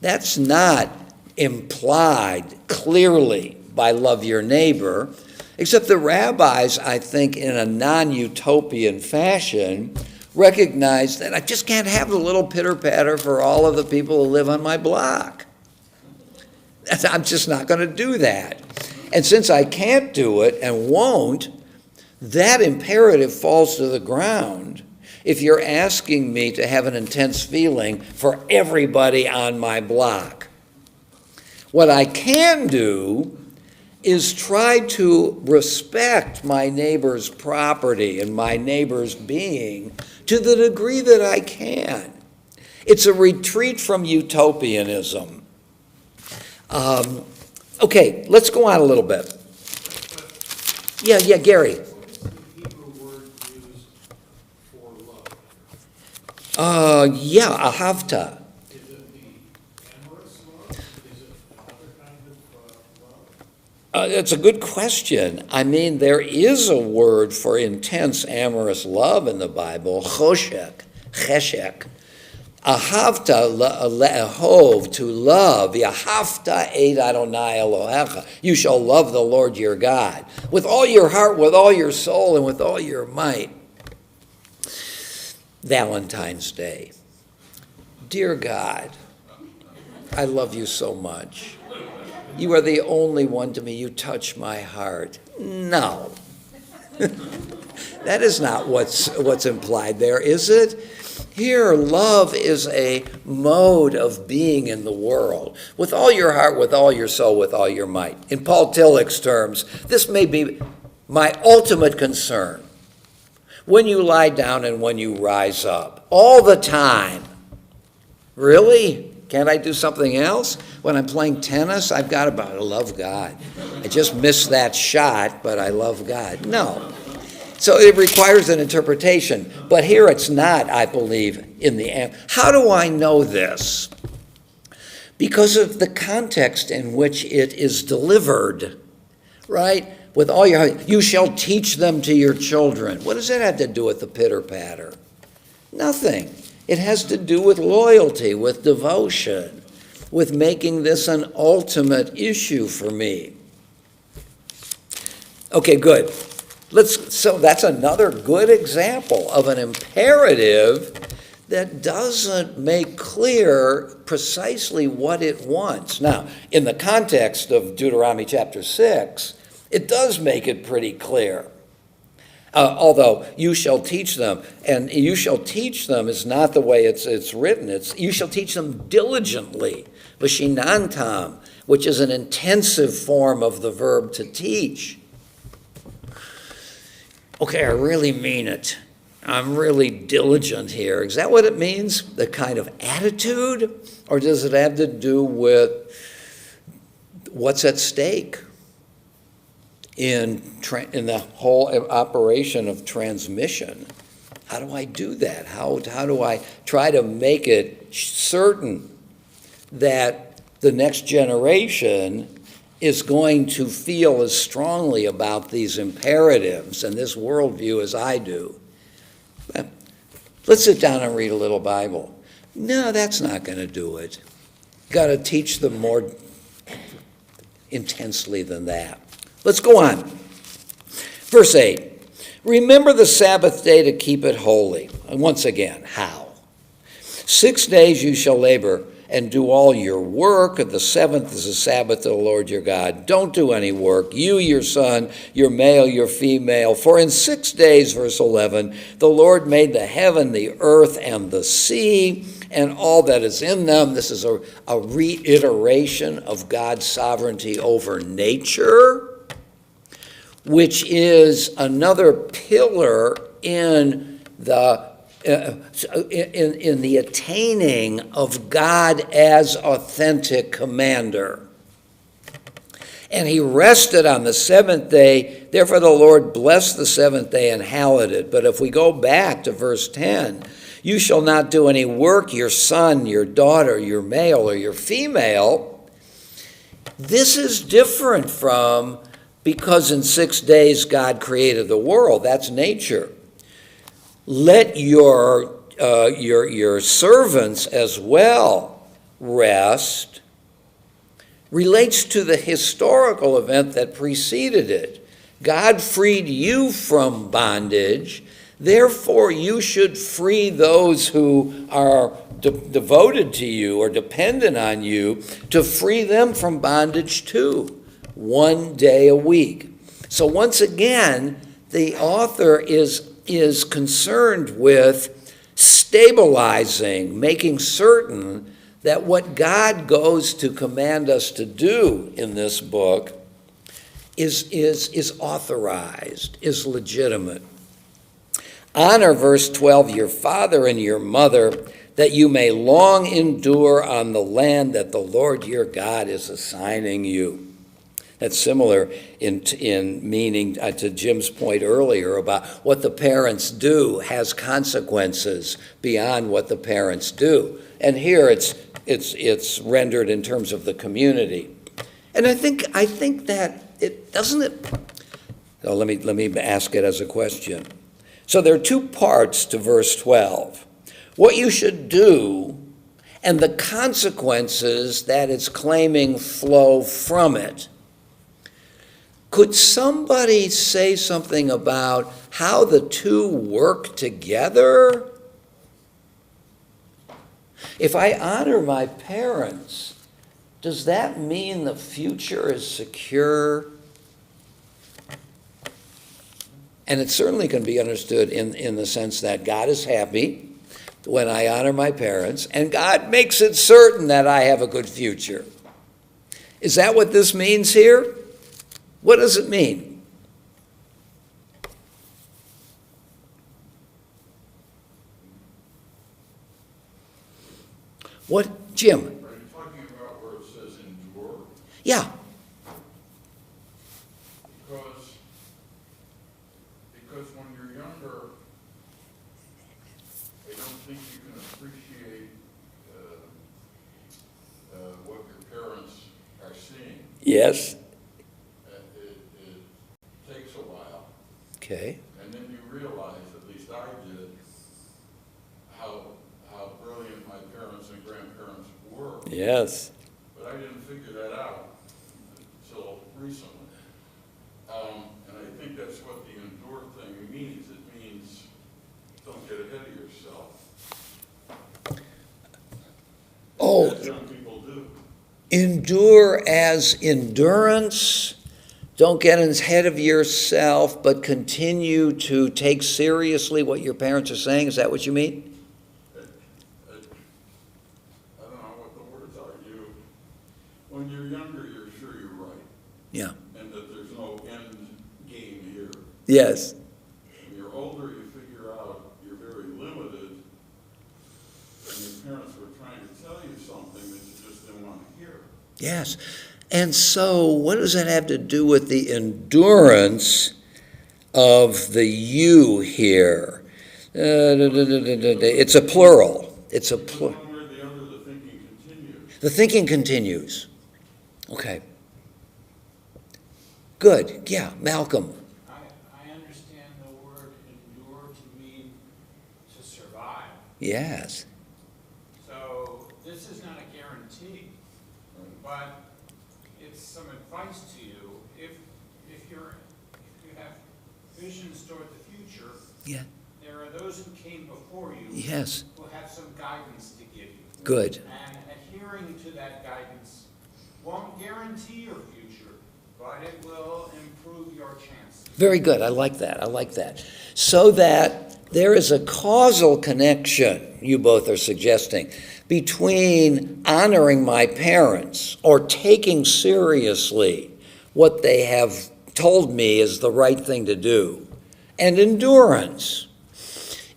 That's not implied clearly by love your neighbor, except the rabbis, I think, in a non-utopian fashion, recognize that I just can't have the little pitter-patter for all of the people who live on my block. I'm just not going to do that. And since I can't do it and won't, that imperative falls to the ground if you're asking me to have an intense feeling for everybody on my block. What I can do is try to respect my neighbor's property and my neighbor's being to the degree that I can. It's a retreat from utopianism. Okay, let's go on a little bit. Yeah, Gary. What is the Hebrew word used for love? Ahavta. Is it the amorous love? Is it another kind of love? It's a good question. I mean, there is a word for intense amorous love in the Bible, cheshek. Ahavta le'ehov, to love. Yahavta et Adonai Elohecha. You shall love the Lord your God with all your heart, with all your soul, and with all your might. Valentine's Day. Dear God, I love you so much. You are the only one to me. You touch my heart. No. That is not what's implied there, is it? Here, love is a mode of being in the world. With all your heart, with all your soul, with all your might. In Paul Tillich's terms, this may be my ultimate concern, when you lie down and when you rise up, all the time. Really? Can't I do something else? When I'm playing tennis, I love God. I just missed that shot, but I love God. No. So it requires an interpretation. But here it's not, I believe, in the... How do I know this? Because of the context in which it is delivered, right? With all your heart, you shall teach them to your children. What does that have to do with the pitter-patter? Nothing. It has to do with loyalty, with devotion, with making this an ultimate issue for me. Okay, good. So that's another good example of an imperative that doesn't make clear precisely what it wants. Now, in the context of Deuteronomy chapter 6, it does make it pretty clear. Although, you shall teach them, and you shall teach them is not the way it's written. It's you shall teach them diligently, v'shinantam, which is an intensive form of the verb to teach. Okay, I really mean it. I'm really diligent here. Is that what it means? The kind of attitude? Or does it have to do with what's at stake in the whole operation of transmission? How do I do that? How do I try to make it certain that the next generation is going to feel as strongly about these imperatives and this worldview as I do? Let's sit down and read a little Bible. No, that's not going to do it. Got to teach them more intensely than that. Let's go on. Verse 8. Remember the Sabbath day to keep it holy. And once again, how? 6 days you shall labor and do all your work. The seventh is the Sabbath to the Lord your God. Don't do any work, you, your son, your male, your female. For in 6 days, verse 11, the Lord made the heaven, the earth, and the sea, and all that is in them. This is a reiteration of God's sovereignty over nature, which is another pillar in the attaining of God as authentic commander. And he rested on the seventh day. Therefore the Lord blessed the seventh day and hallowed it. But if we go back to verse 10, you shall not do any work, your son, your daughter, your male, or your female. This is different from because in 6 days God created the world. That's nature. Let your servants as well rest relates to the historical event that preceded it. God freed you from bondage, therefore you should free those who are devoted to you or dependent on you to free them from bondage too, 1 day a week. So once again, the author is concerned with stabilizing, making certain that what God goes to command us to do in this book is authorized, is legitimate. Honor, verse 12, your father and your mother, that you may long endure on the land that the Lord your God is assigning you. That's similar in meaning to Jim's point earlier about what the parents do has consequences beyond what the parents do. And here it's rendered in terms of the community. And I think that it doesn't it. So let me ask it as a question. So there are two parts to verse 12. What you should do and the consequences that it's claiming flow from it. Could somebody say something about how the two work together? If I honor my parents, does that mean the future is secure? And it certainly can be understood in the sense that God is happy when I honor my parents, and God makes it certain that I have a good future. Is that what this means here? What does it mean? What, Jim? Are you talking about where it says endure? Yeah, Because when you're younger, I don't think you can appreciate what your parents are seeing. yes, It takes a while, okay, and then you realize, at least I did, how brilliant my parents and grandparents were. yes. But I didn't figure that out until recently. And I think that's what the endure thing means. It means don't get ahead of yourself. Oh, As young people do. endure as endurance. Don't get ahead of yourself, but continue to take seriously what your parents are saying. Is that what you mean? I don't know what the words are. When you're younger, you're sure you're right, Yeah. and that there's no end game here. Yes. When you're older, you figure out you're very limited, and your parents were trying to tell you something that you just didn't want to hear. Yes. And so, what does that have to do with the endurance of the you here? It's a plural. It's a plural. One way or the other, the thinking continues. The thinking continues. Okay. Good. Yeah, Malcolm. I understand the word endure to mean to survive. Yes. So this is not a guarantee, but it's some advice to you. If you have visions toward the future, Yeah. there are those who came before you Yes. who have some guidance to give you. Good. And adhering to that guidance won't guarantee your future, but it will improve your chances. Very good. I like that. I like that. So that there is a causal connection, you both are suggesting, between honoring my parents or taking seriously what they have told me is the right thing to do and endurance.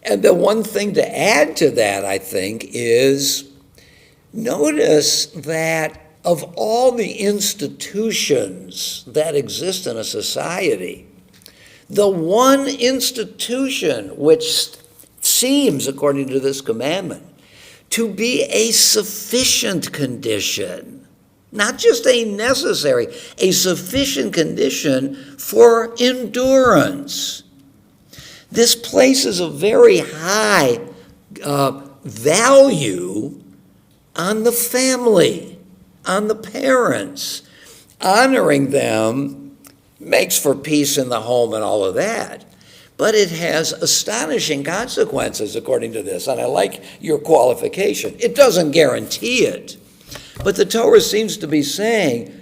And the one thing to add to that, I think, is notice that of all the institutions that exist in a society, the one institution which seems, according to this commandment, to be a sufficient condition, not just a necessary, a sufficient condition for endurance. This places a very high value on the family, on the parents. Honoring them makes for peace in the home and all of that. But it has astonishing consequences, according to this. And I like your qualification. It doesn't guarantee it. But the Torah seems to be saying,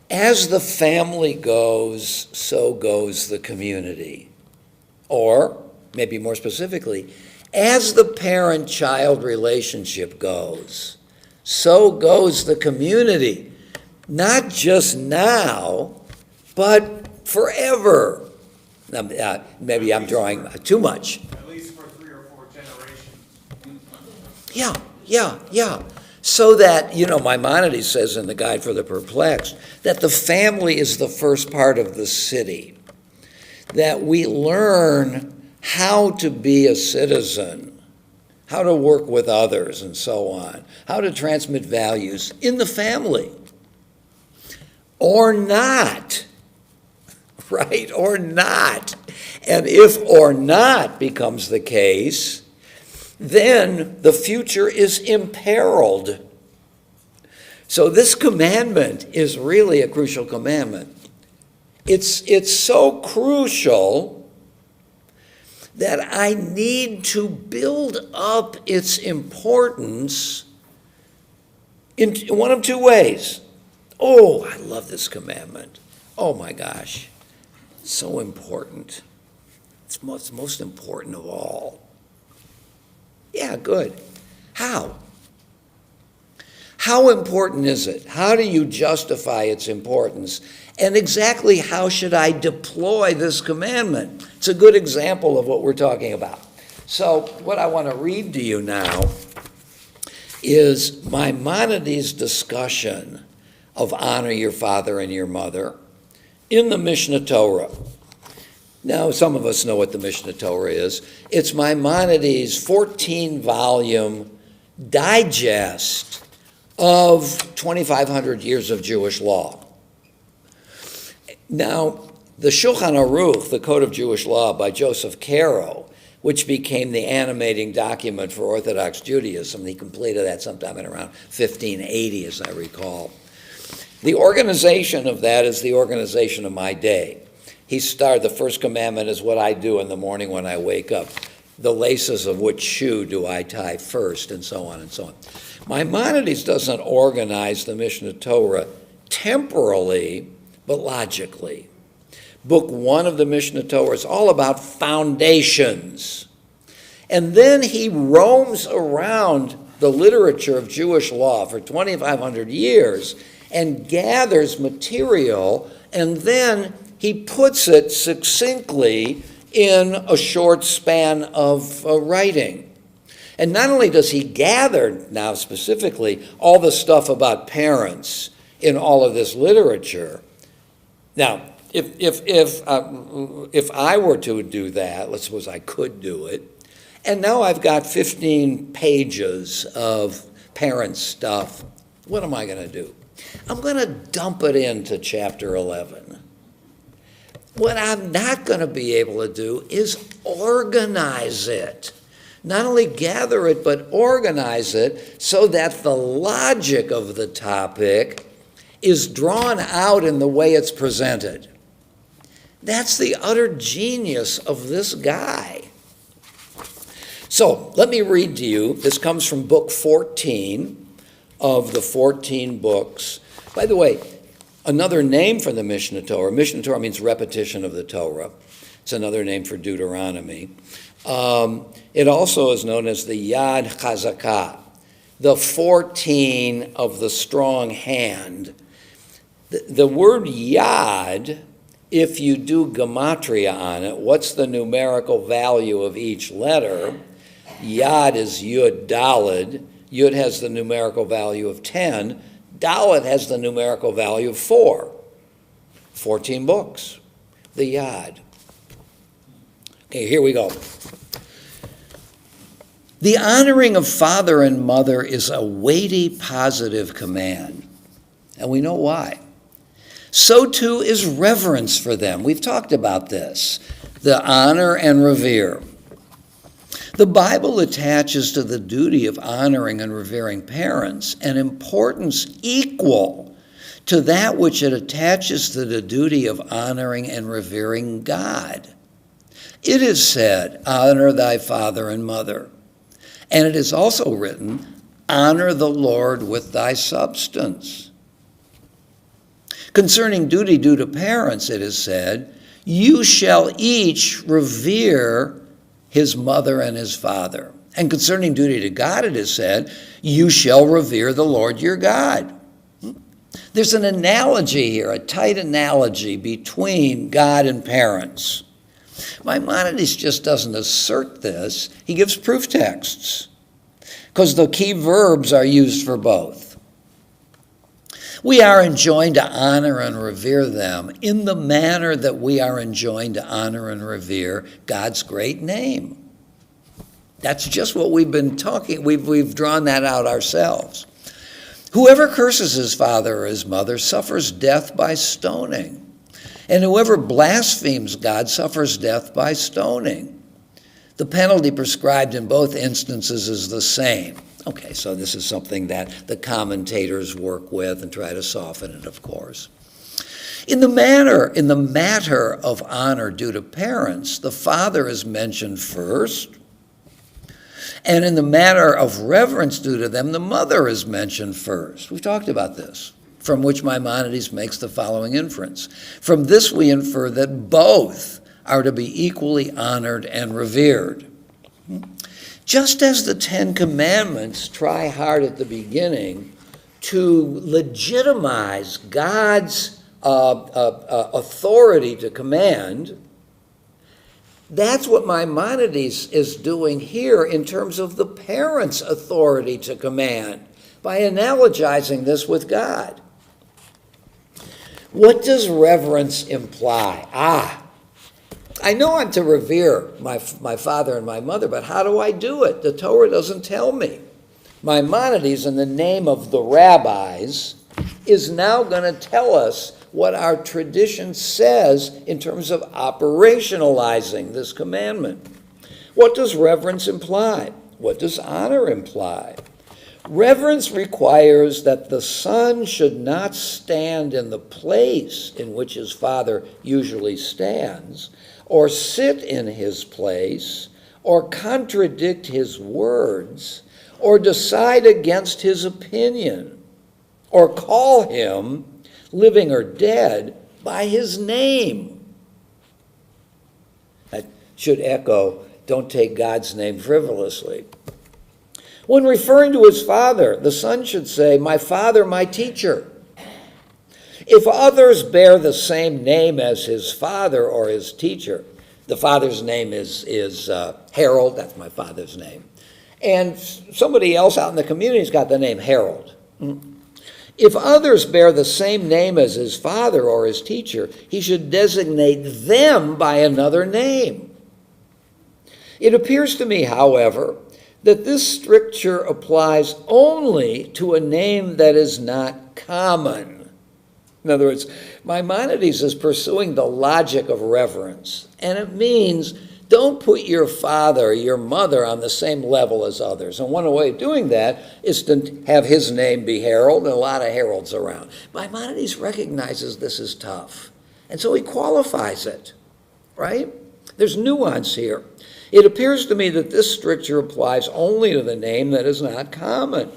as the family goes, so goes the community. Or, maybe more specifically, as the parent-child relationship goes, so goes the community. Not just now, but forever. Now, maybe I'm drawing too much. At least for 3 or 4 generations. Yeah. So that, Maimonides says in the Guide for the Perplexed, that the family is the first part of the city. That we learn how to be a citizen, how to work with others and so on, how to transmit values in the family. Or not, right? Or not. And if or not becomes the case, then the future is imperiled. So this commandment is really a crucial commandment. It's so crucial that I need to build up its importance in one of 2 ways. Oh, I love this commandment. Oh my gosh, so important. It's most important of all. Yeah, good. How? How important is it? How do you justify its importance? And exactly how should I deploy this commandment? It's a good example of what we're talking about. So what I want to read to you now is Maimonides' discussion of honor your father and your mother in the Mishnah Torah. Now, some of us know what the Mishnah Torah is. It's Maimonides' 14-volume digest of 2,500 years of Jewish law. Now, the Shulchan Aruch, the Code of Jewish Law by Joseph Caro, which became the animating document for Orthodox Judaism, he completed that sometime in around 1580, as I recall. The organization of that is the organization of my day. He started, the first commandment is what I do in the morning when I wake up. The laces of which shoe do I tie first, and so on and so on. Maimonides doesn't organize the Mishnah Torah temporally, but logically. Book 1 of the Mishnah Torah is all about foundations. And then he roams around the literature of Jewish law for 2,500 years and gathers material, and then he puts it succinctly in a short span of writing. And not only does he gather now specifically all the stuff about parents in all of this literature. Now, if I were to do that, let's suppose I could do it, and now I've got 15 pages of parent stuff, what am I going to do? I'm going to dump it into chapter 11. What I'm not going to be able to do is organize it. Not only gather it, but organize it so that the logic of the topic is drawn out in the way it's presented. That's the utter genius of this guy. So let me read to you. This comes from book 14 of the 14 books. By the way, another name for the Mishnah Torah means repetition of the Torah. It's another name for Deuteronomy. It also is known as the Yad Chazakah, the 14 of the strong hand. The word Yad, if you do gematria on it, what's the numerical value of each letter? Yad is Yud Daled. Yud has the numerical value of 10. Dalet has the numerical value of 4. 14 books. The Yad. Okay, here we go. The honoring of father and mother is a weighty, positive command. And we know why. So too is reverence for them. We've talked about this. The honor and revere. The Bible attaches to the duty of honoring and revering parents an importance equal to that which it attaches to the duty of honoring and revering God. It is said, honor thy father and mother. And it is also written, honor the Lord with thy substance. Concerning duty due to parents, it is said, you shall each revere his mother and his father. And concerning duty to God, it is said, you shall revere the Lord your God. There's an analogy here, a tight analogy between God and parents. Maimonides just doesn't assert this. He gives proof texts because the key verbs are used for both. We are enjoined to honor and revere them in the manner that we are enjoined to honor and revere God's great name. That's just what we've been talking. We've drawn that out ourselves. Whoever curses his father or his mother suffers death by stoning. And whoever blasphemes God suffers death by stoning. The penalty prescribed in both instances is the same. Okay, so this is something that the commentators work with and try to soften it, of course. In the matter of honor due to parents, the father is mentioned first. And in the matter of reverence due to them, the mother is mentioned first. We've talked about this, from which Maimonides makes the following inference. From this we infer that both are to be equally honored and revered. Just as the Ten Commandments try hard at the beginning to legitimize God's authority to command, That's what Maimonides is doing here in terms of the parent's authority to command, by analogizing this with God. What does reverence imply? I know I'm to revere my father and my mother, but how do I do it? The Torah doesn't tell me. Maimonides, in the name of the rabbis, is now going to tell us what our tradition says in terms of operationalizing this commandment. What does reverence imply? What does honor imply? Reverence requires that the son should not stand in the place in which his father usually stands, or sit in his place, or contradict his words, or decide against his opinion, or call him, living or dead, by his name. That should echo, don't take God's name frivolously. When referring to his father, the son should say, my father, my teacher. If others bear the same name as his father or his teacher, the father's name is Harold, that's my father's name, and somebody else out in the community's got the name Harold. If others bear the same name as his father or his teacher, he should designate them by another name. It appears to me, however, that this stricture applies only to a name that is not common. In other words, Maimonides is pursuing the logic of reverence, and it means don't put your father or your mother on the same level as others. And one way of doing that is to have his name be Harold, and a lot of Harolds around. Maimonides recognizes this is tough, and so he qualifies it, right? There's nuance here. It appears to me that this stricture applies only to the name that is not common.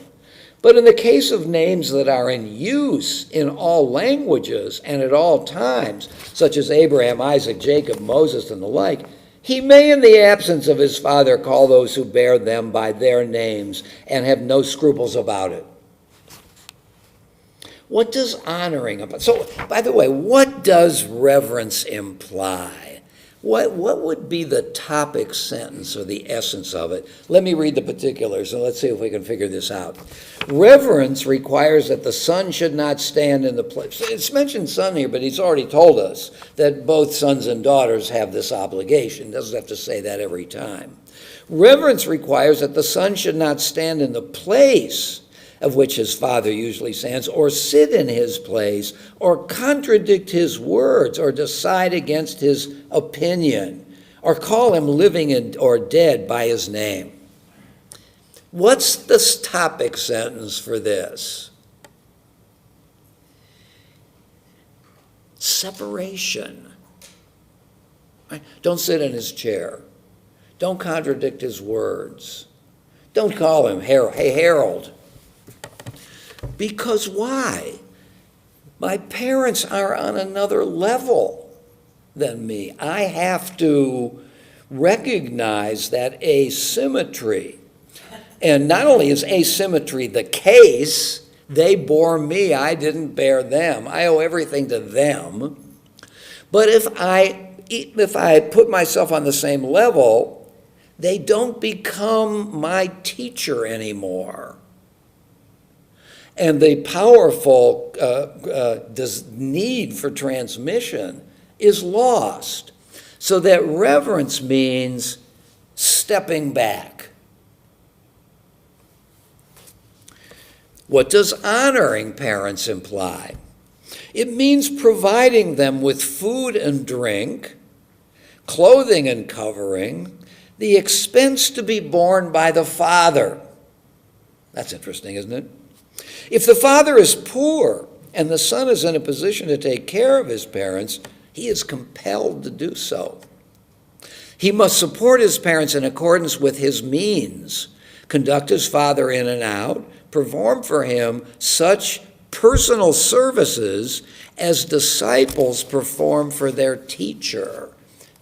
But in the case of names that are in use in all languages and at all times, such as Abraham, Isaac, Jacob, Moses, and the like, he may, in the absence of his father, call those who bear them by their names and have no scruples about it. What does honoring imply? So, by the way, what does reverence imply? What would be the topic sentence or the essence of it? Let me read the particulars and let's see if we can figure this out. Reverence requires that the son should not stand in the place. It's mentioned son here, but he's already told us that both sons and daughters have this obligation. Doesn't have to say that every time. Reverence requires that the son should not stand in the place of which his father usually stands, or sit in his place, or contradict his words, or decide against his opinion, or call him living or dead by his name. What's the topic sentence for this? Separation. Right? Don't sit in his chair. Don't contradict his words. Don't call him Harold. Hey, Harold. Because why? My parents are on another level than me. I have to recognize that asymmetry. And not only is asymmetry the case, they bore me, I didn't bear them. I owe everything to them. But if I put myself on the same level, they don't become my teacher anymore. And the powerful need for transmission is lost. So that reverence means stepping back. What does honoring parents imply? It means providing them with food and drink, clothing and covering, the expense to be borne by the father. That's interesting, isn't it? If the father is poor and the son is in a position to take care of his parents, he is compelled to do so. He must support his parents in accordance with his means, conduct his father in and out, perform for him such personal services as disciples perform for their teacher.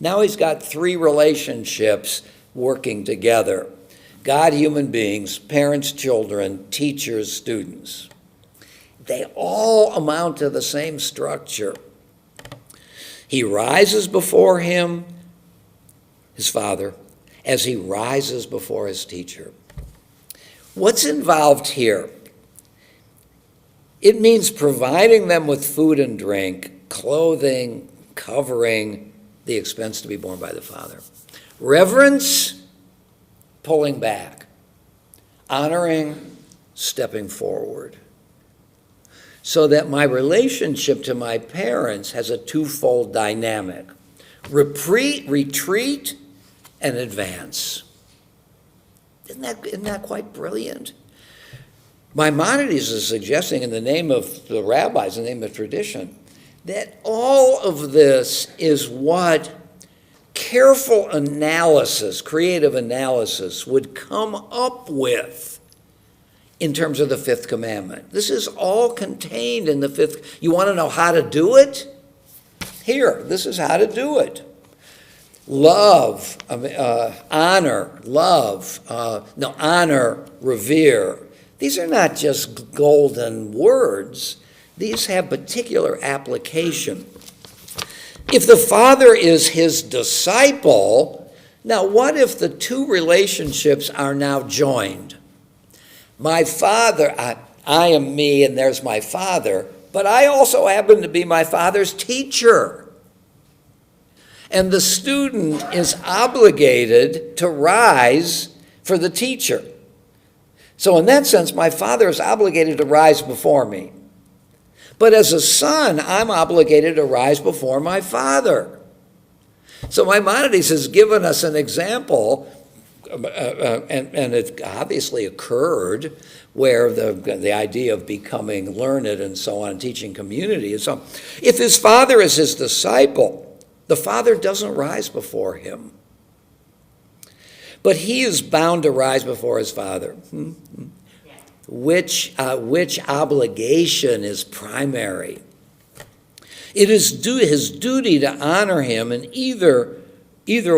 Now he's got three relationships working together. God, human beings, parents, children, teachers, students. They all amount to the same structure. He rises before him, his father, as he rises before his teacher. What's involved here? It means providing them with food and drink, clothing, covering, the expense to be borne by the father. Reverence, pulling back. Honoring, stepping forward. So that my relationship to my parents has a twofold dynamic. Retreat, and advance. Isn't that quite brilliant? Maimonides is suggesting, in the name of the rabbis, in the name of tradition, that all of this is what careful analysis, creative analysis, would come up with in terms of the fifth commandment. This is all contained in the fifth. You want to know how to do it? Here, this is how to do it. Love, honor, revere. These are not just golden words. These have particular application. If the Father is his disciple, now what if the two relationships are now joined? My Father, I am me and there's my Father, but I also happen to be my Father's teacher. And the student is obligated to rise for the teacher. So in that sense, my Father is obligated to rise before me. But as a son, I'm obligated to rise before my Father. So Maimonides has given us an example, and it obviously occurred, where the idea of becoming learned and so on, teaching community. And so if his father is his disciple, the father doesn't rise before him. But he is bound to rise before his father. Which obligation is primary? It is his duty to honor him in either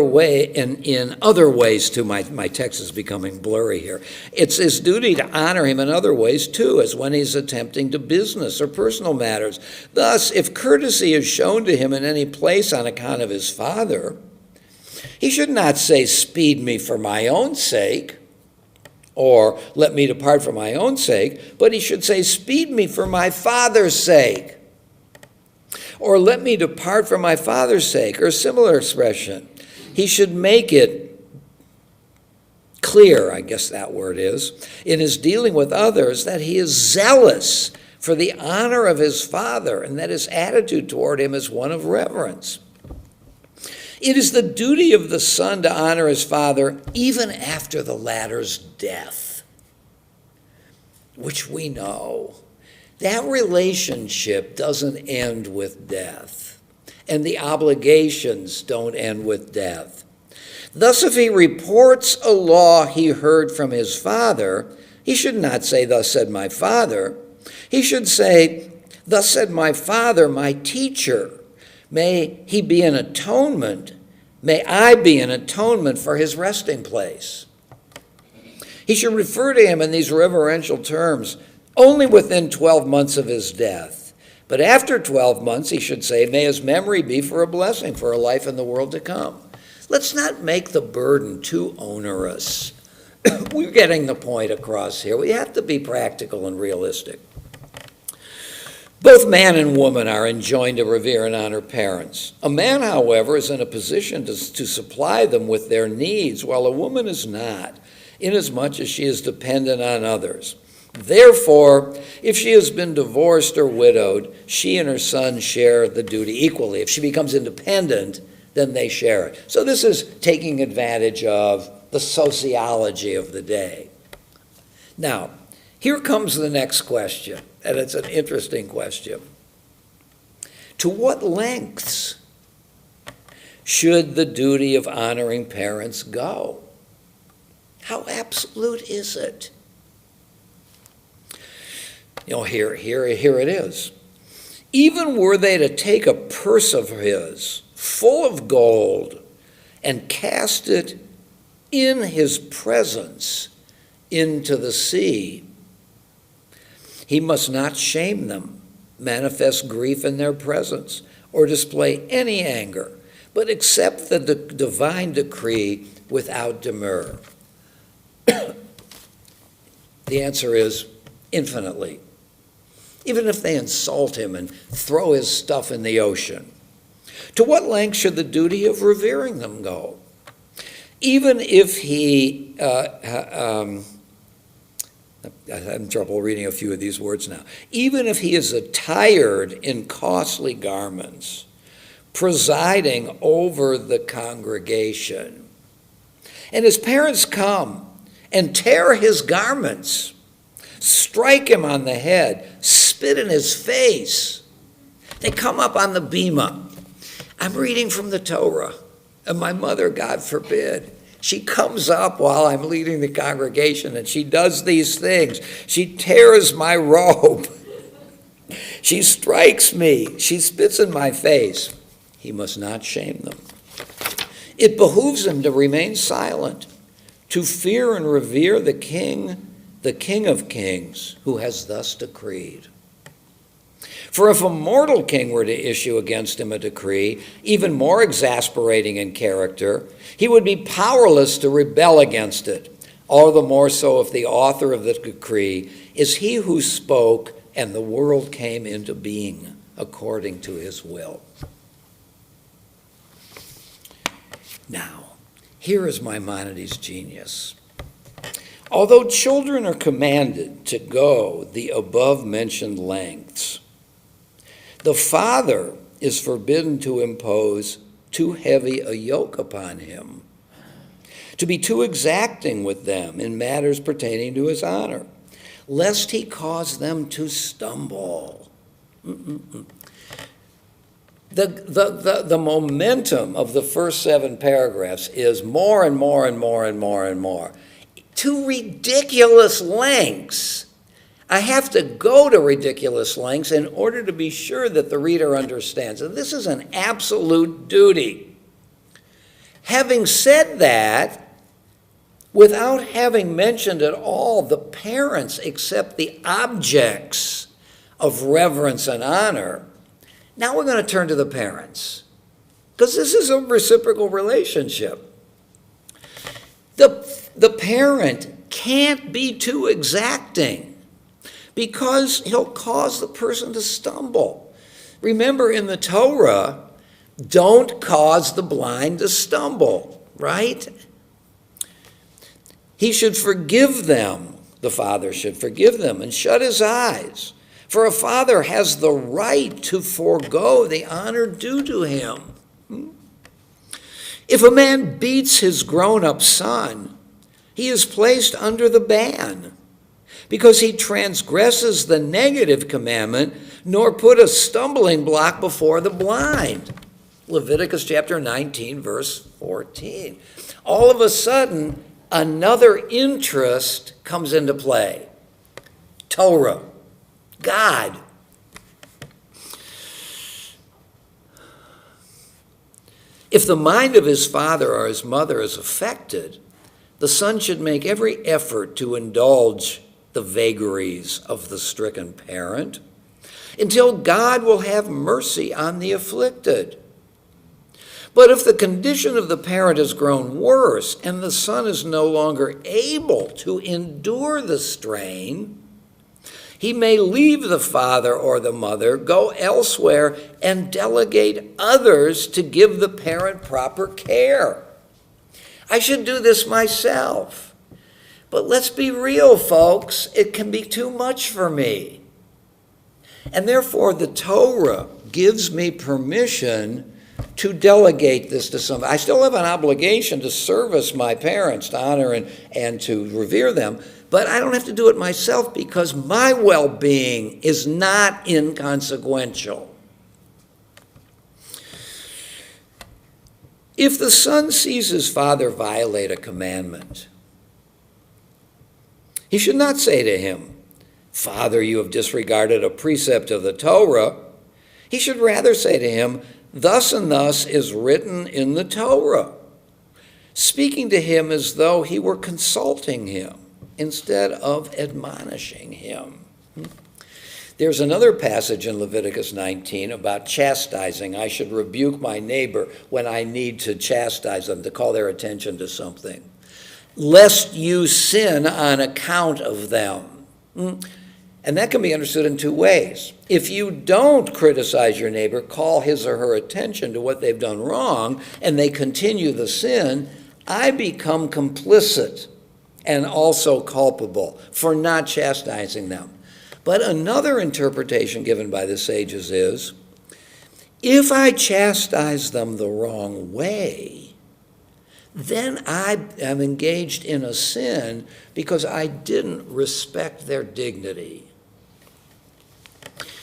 way, and in other ways too. My text is becoming blurry here. It's his duty to honor him in other ways too, as when he's attempting to business or personal matters. Thus, if courtesy is shown to him in any place on account of his father, he should not say, "Speed me for my own sake," or "Let me depart for my own sake," but he should say, "Speed me for my father's sake," or "Let me depart for my father's sake," or a similar expression. He should make it clear, I guess that word is, in his dealing with others, that he is zealous for the honor of his father and that his attitude toward him is one of reverence. It is the duty of the son to honor his father even after the latter's death, which we know. That relationship doesn't end with death, and the obligations don't end with death. Thus, if he reports a law he heard from his father, he should not say, "Thus said my father." He should say, "Thus said my father, my teacher. May he be an atonement. May I be an atonement for his resting place." He should refer to him in these reverential terms only within 12 months of his death. But after 12 months, he should say, "May his memory be for a blessing, for a life in the world to come." Let's not make the burden too onerous. We're getting the point across here. We have to be practical and realistic. Both man and woman are enjoined to revere and honor parents. A man, however, is in a position to supply them with their needs, while a woman is not, inasmuch as she is dependent on others. Therefore, if she has been divorced or widowed, she and her son share the duty equally. If she becomes independent, then they share it. So this is taking advantage of the sociology of the day. Now, here comes the next question, and it's an interesting question. To what lengths should the duty of honoring parents go? How absolute is it? Here it is. Even were they to take a purse of his full of gold and cast it in his presence into the sea, he must not shame them, manifest grief in their presence, or display any anger, but accept the divine decree without demur? The answer is infinitely. Even if they insult him and throw his stuff in the ocean. To what length should the duty of revering them go? Even if he, I'm having trouble reading a few of these words now. Even if he is attired in costly garments, presiding over the congregation, and his parents come and tear his garments, strike him on the head, spit in his face. They come up on the bima. I'm reading from the Torah, and my mother, God forbid, she comes up while I'm leading the congregation, and she does these things. She tears my robe. She strikes me. She spits in my face. He must not shame them. It behooves him to remain silent, to fear and revere the King of Kings, who has thus decreed. For if a mortal king were to issue against him a decree, even more exasperating in character, he would be powerless to rebel against it, all the more so if the author of the decree is he who spoke and the world came into being according to his will. Now, here is Maimonides' genius. Although children are commanded to go the above-mentioned lengths, the father is forbidden to impose too heavy a yoke upon him, to be too exacting with them in matters pertaining to his honor, lest he cause them to stumble. The momentum of the first 7 paragraphs is more and more and more and more and more. To ridiculous lengths. I have to go to ridiculous lengths in order to be sure that the reader understands. And this is an absolute duty. Having said that, without having mentioned at all the parents except the objects of reverence and honor, now we're going to turn to the parents, because this is a reciprocal relationship. The parent can't be too exacting, because he'll cause the person to stumble. Remember, in the Torah, don't cause the blind to stumble, right? He should forgive them, the father should forgive them, and shut his eyes. For a father has the right to forego the honor due to him. If a man beats his grown-up son, he is placed under the ban, because he transgresses the negative commandment, nor put a stumbling block before the blind. Leviticus chapter 19, verse 14. All of a sudden, another interest comes into play. Torah, God. If the mind of his father or his mother is affected, the son should make every effort to indulge the vagaries of the stricken parent until God will have mercy on the afflicted. But if the condition of the parent has grown worse and the son is no longer able to endure the strain, he may leave the father or the mother, go elsewhere, and delegate others to give the parent proper care. I should do this myself. But let's be real, folks. It can be too much for me. And therefore, the Torah gives me permission to delegate this to somebody. I still have an obligation to service my parents, to honor and to revere them, but I don't have to do it myself because my well-being is not inconsequential. If the son sees his father violate a commandment, he should not say to him, "Father, you have disregarded a precept of the Torah." He should rather say to him, "Thus and thus is written in the Torah," speaking to him as though he were consulting him instead of admonishing him. There's another passage in Leviticus 19 about chastising. I should rebuke my neighbor when I need to chastise them, to call their attention to something. Lest you sin on account of them. And that can be understood in two ways. If you don't criticize your neighbor, call his or her attention to what they've done wrong, and they continue the sin, I become complicit and also culpable for not chastising them. But another interpretation given by the sages is, if I chastise them the wrong way, then I am engaged in a sin because I didn't respect their dignity.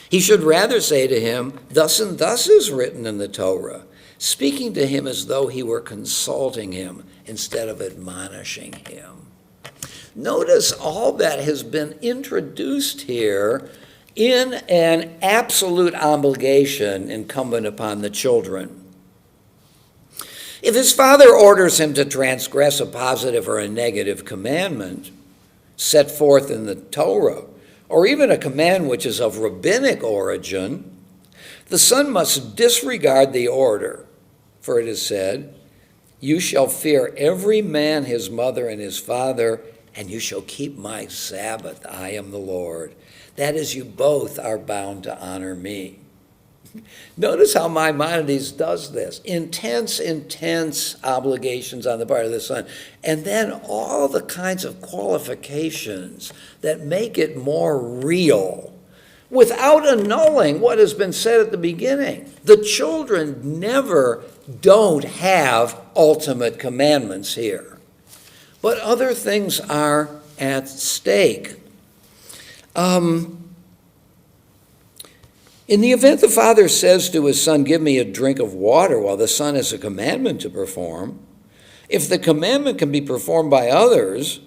He should rather say to him, thus and thus is written in the Torah, speaking to him as though he were consulting him instead of admonishing him. Notice all that has been introduced here in an absolute obligation incumbent upon the children. If his father orders him to transgress a positive or a negative commandment set forth in the Torah, or even a command which is of rabbinic origin, the son must disregard the order, for it is said, you shall fear every man his mother and his father, and you shall keep my Sabbath. I am the Lord. That is, you both are bound to honor me. Notice how Maimonides does this. Intense obligations on the part of the son. And then all the kinds of qualifications that make it more real without annulling what has been said at the beginning. The children never don't have ultimate commandments here. But other things are at stake. In the event the father says to his son, give me a drink of water, while the son has a commandment to perform, if the commandment can be performed by others,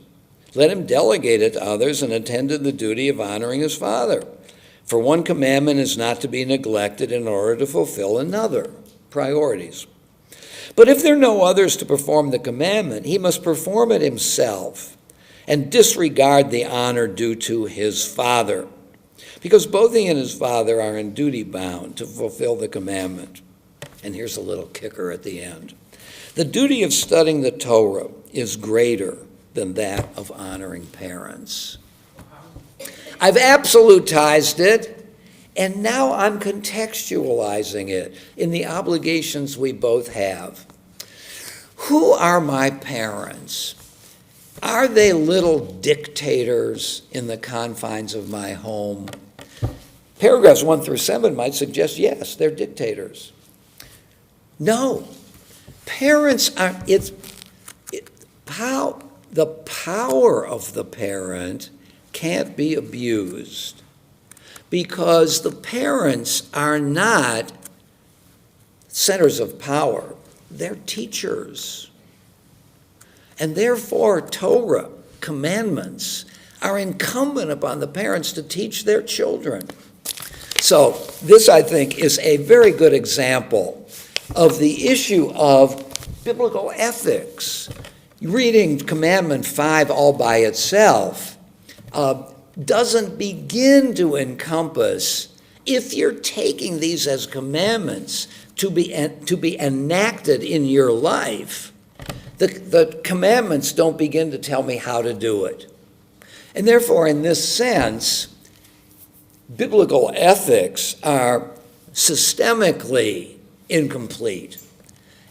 let him delegate it to others and attend to the duty of honoring his father. For one commandment is not to be neglected in order to fulfill another. Priorities. But if there are no others to perform the commandment, he must perform it himself and disregard the honor due to his father, because both he and his father are in duty bound to fulfill the commandment. And here's a little kicker at the end. The duty of studying the Torah is greater than that of honoring parents. I've absolutized it, and now I'm contextualizing it in the obligations we both have. Who are my parents? Are they little dictators in the confines of my home? Paragraphs 1 through 7 might suggest, yes, they're dictators. No. Parents are, the power of the parent can't be abused because the parents are not centers of power. They're teachers. And therefore, Torah, commandments, are incumbent upon the parents to teach their children. So this, I think, is a very good example of the issue of biblical ethics. Reading Commandment 5 all by itself doesn't begin to encompass, if you're taking these as commandments to be enacted in your life, the commandments don't begin to tell me how to do it. And therefore, in this sense, biblical ethics are systemically incomplete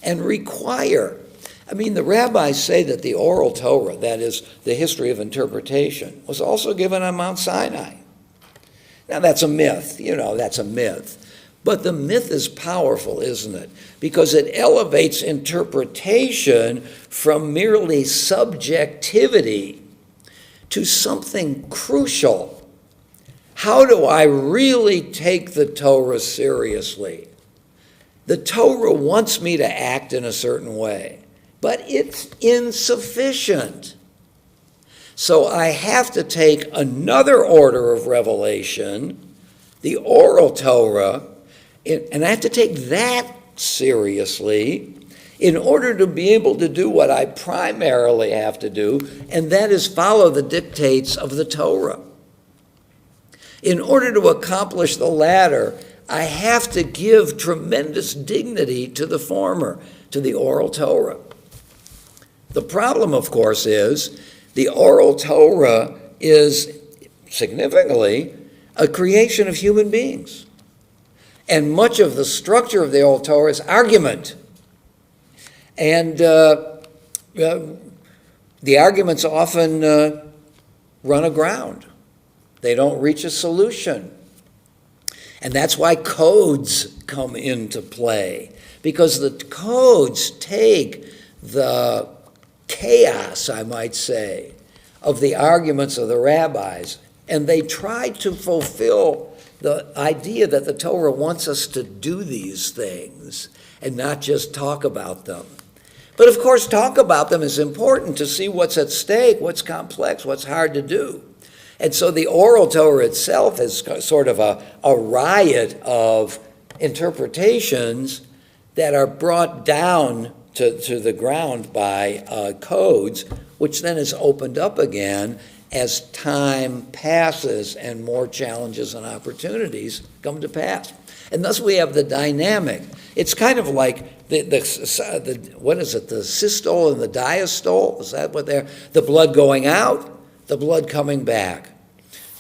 and require, the rabbis say that the oral Torah, that is, the history of interpretation, was also given on Mount Sinai. Now, that's a myth, that's a myth. But the myth is powerful, isn't it? Because it elevates interpretation from merely subjectivity to something crucial. How do I really take the Torah seriously? The Torah wants me to act in a certain way, but it's insufficient. So I have to take another order of revelation, the oral Torah, and I have to take that seriously in order to be able to do what I primarily have to do, and that is follow the dictates of the Torah. In order to accomplish the latter, I have to give tremendous dignity to the former, to the oral Torah. The problem, of course, is the oral Torah is significantly a creation of human beings. And much of the structure of the oral Torah is argument. And the arguments often run aground. They don't reach a solution. And that's why codes come into play, because the codes take the chaos, I might say, of the arguments of the rabbis, and they try to fulfill the idea that the Torah wants us to do these things and not just talk about them. But of course, talk about them is important to see what's at stake, what's complex, what's hard to do. And so the oral Torah itself is sort of a riot of interpretations that are brought down to the ground by codes, which then is opened up again as time passes and more challenges and opportunities come to pass. And thus we have the dynamic. It's kind of like the what is it, the systole and the diastole? Is that what they're, the blood going out, the blood coming back.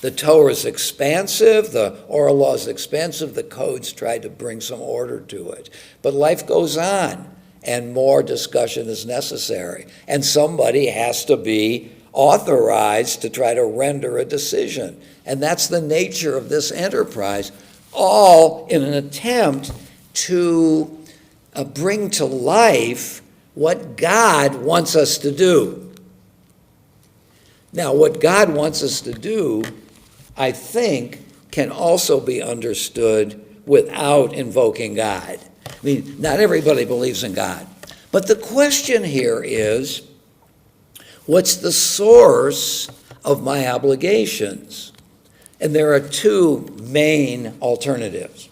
The Torah is expansive, the oral law is expansive, the codes try to bring some order to it. But life goes on, and more discussion is necessary. And somebody has to be authorized to try to render a decision. And that's the nature of this enterprise, all in an attempt to bring to life what God wants us to do. Now, what God wants us to do, I think, can also be understood without invoking God. I mean, not everybody believes in God. But the question here is, what's the source of my obligations? And there are two main alternatives.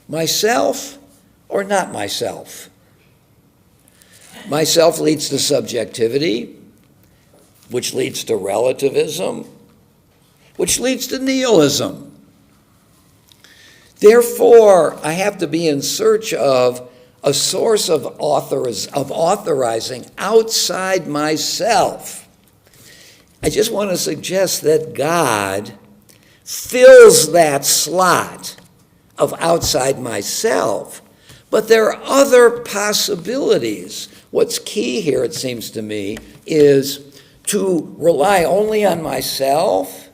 Myself or not myself. Myself leads to subjectivity, which leads to relativism, which leads to nihilism. Therefore, I have to be in search of a source of authorizing outside myself. I just want to suggest that God fills that slot of outside myself, but there are other possibilities. What's key here, it seems to me, is to rely only on myself,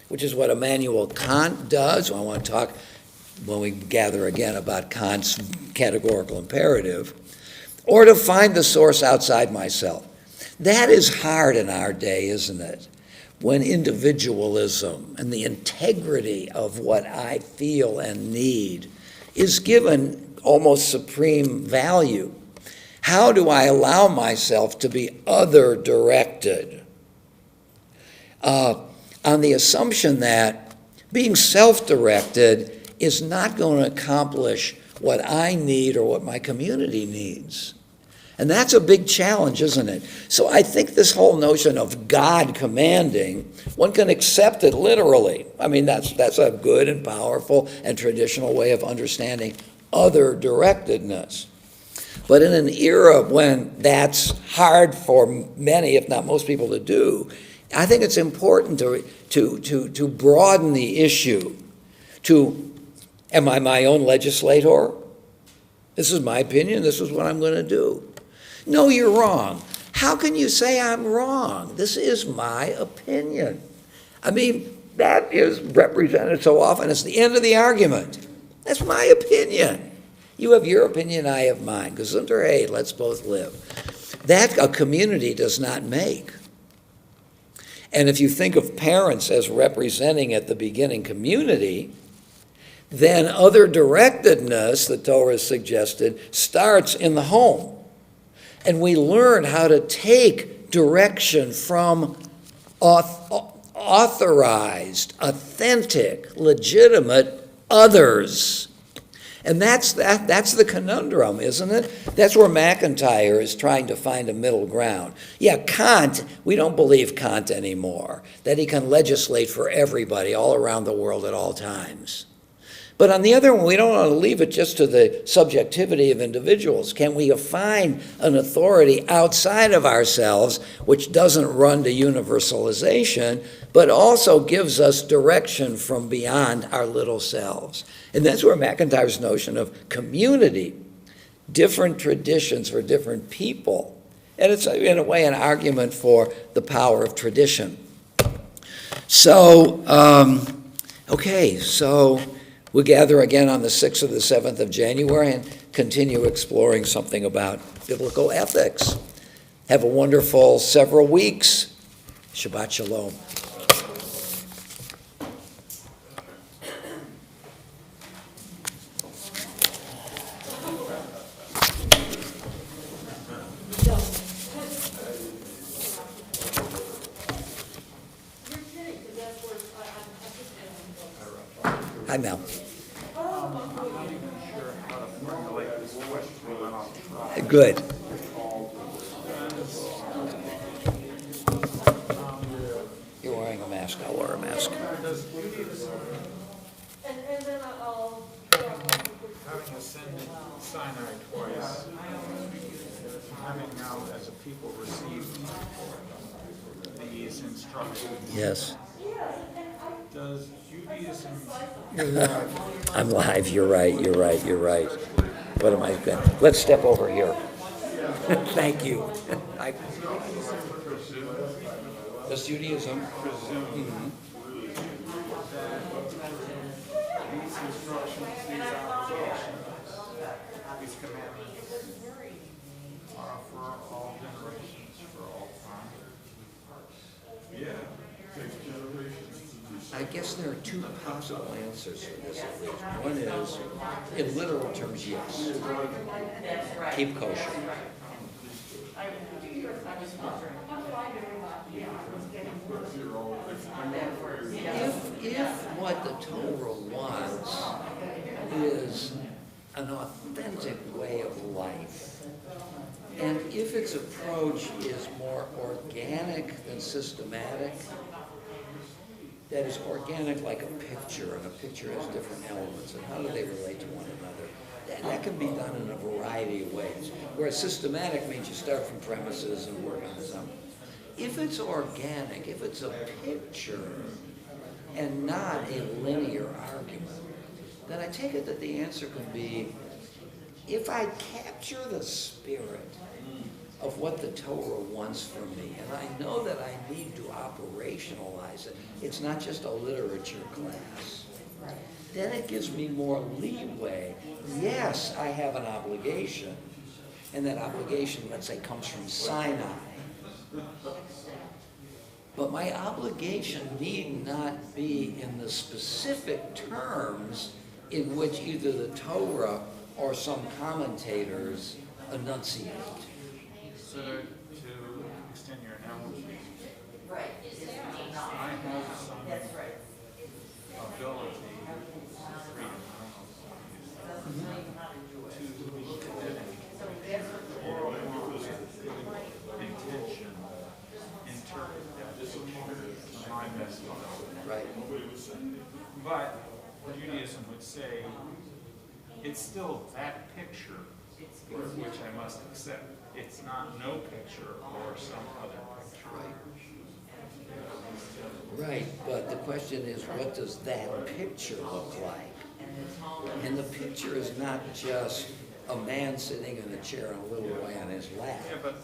which is what Immanuel Kant does. I want to talk when we gather again about Kant's categorical imperative, or to find the source outside myself. That is hard in our day, isn't it? When individualism and the integrity of what I feel and need is given almost supreme value. How do I allow myself to be other-directed? On the assumption that being self-directed is not going to accomplish what I need or what my community needs. And that's a big challenge, isn't it? So I think this whole notion of God commanding, one can accept it literally. I mean, that's a good and powerful and traditional way of understanding other-directedness. But in an era when that's hard for many, if not most people, to do, I think it's important to broaden the issue to, am I my own legislator? This is my opinion, this is what I'm going to do. No, you're wrong. How can you say I'm wrong? This is my opinion. I mean, that is represented so often as the end of the argument. That's my opinion. You have your opinion, I have mine. Gesundheit, hey, let's both live. That a community does not make. And if you think of parents as representing at the beginning community, then other-directedness, the Torah has suggested, starts in the home. And we learn how to take direction from authorized, authentic, legitimate others. And that's the conundrum, isn't it? That's where McIntyre is trying to find a middle ground. Yeah, Kant, we don't believe Kant anymore, that he can legislate for everybody all around the world at all times. But on the other one, we don't want to leave it just to the subjectivity of individuals. Can we find an authority outside of ourselves which doesn't run to universalization, but also gives us direction from beyond our little selves? And that's where McIntyre's notion of community, different traditions for different people, and it's in a way an argument for the power of tradition. So, so we'll gather again on the 6th or the 7th of January and continue exploring something about biblical ethics. Have a wonderful several weeks. Shabbat Shalom. Hi, Mel. I'm not even sure how to formulate this question, but I'll try. Good. You're wearing a mask. I'll wear a mask. Does Judaism, And then I'll. having ascended Sinai twice, having now as a people received these instructions, Yes. does Judaism, I'm live. You're right. What am I going? Let's step over here. Thank you. Does Judaism presume that these instructions, these obligations, these commandments are for all generations, for all time? Yeah, takes generations to do so. I guess there are two possible answers for this at least. One is, in literal terms, yes. That's right. Keep kosher. I was wondering. If what the Torah wants is an authentic way of life, and if its approach is more organic than systematic, that is organic like a picture, and a picture has different elements, and how do they relate to one another? That can be done in a variety of ways, whereas systematic means you start from premises and work on some. If it's organic, if it's a picture and not a linear argument, then I take it that the answer can be, if I capture the spirit of what the Torah wants from me, and I know that I need to operationalize it, it's not just a literature class, then it gives me more leeway. Yes, I have an obligation, and that obligation, let's say, comes from Sinai. But my obligation need not be in the specific terms in which either the Torah or some commentators enunciate. So to extend your analogy, Right. I have some That's right. ability, freedom, to look at it or intention, interpret that picture to my best ability. Right. But Judaism would say it's still that picture which I must accept. It's not no picture or some other picture. Right, but the question is, what does that picture look like? And the picture is not just a man sitting in a chair and a little boy on his lap. Yeah, but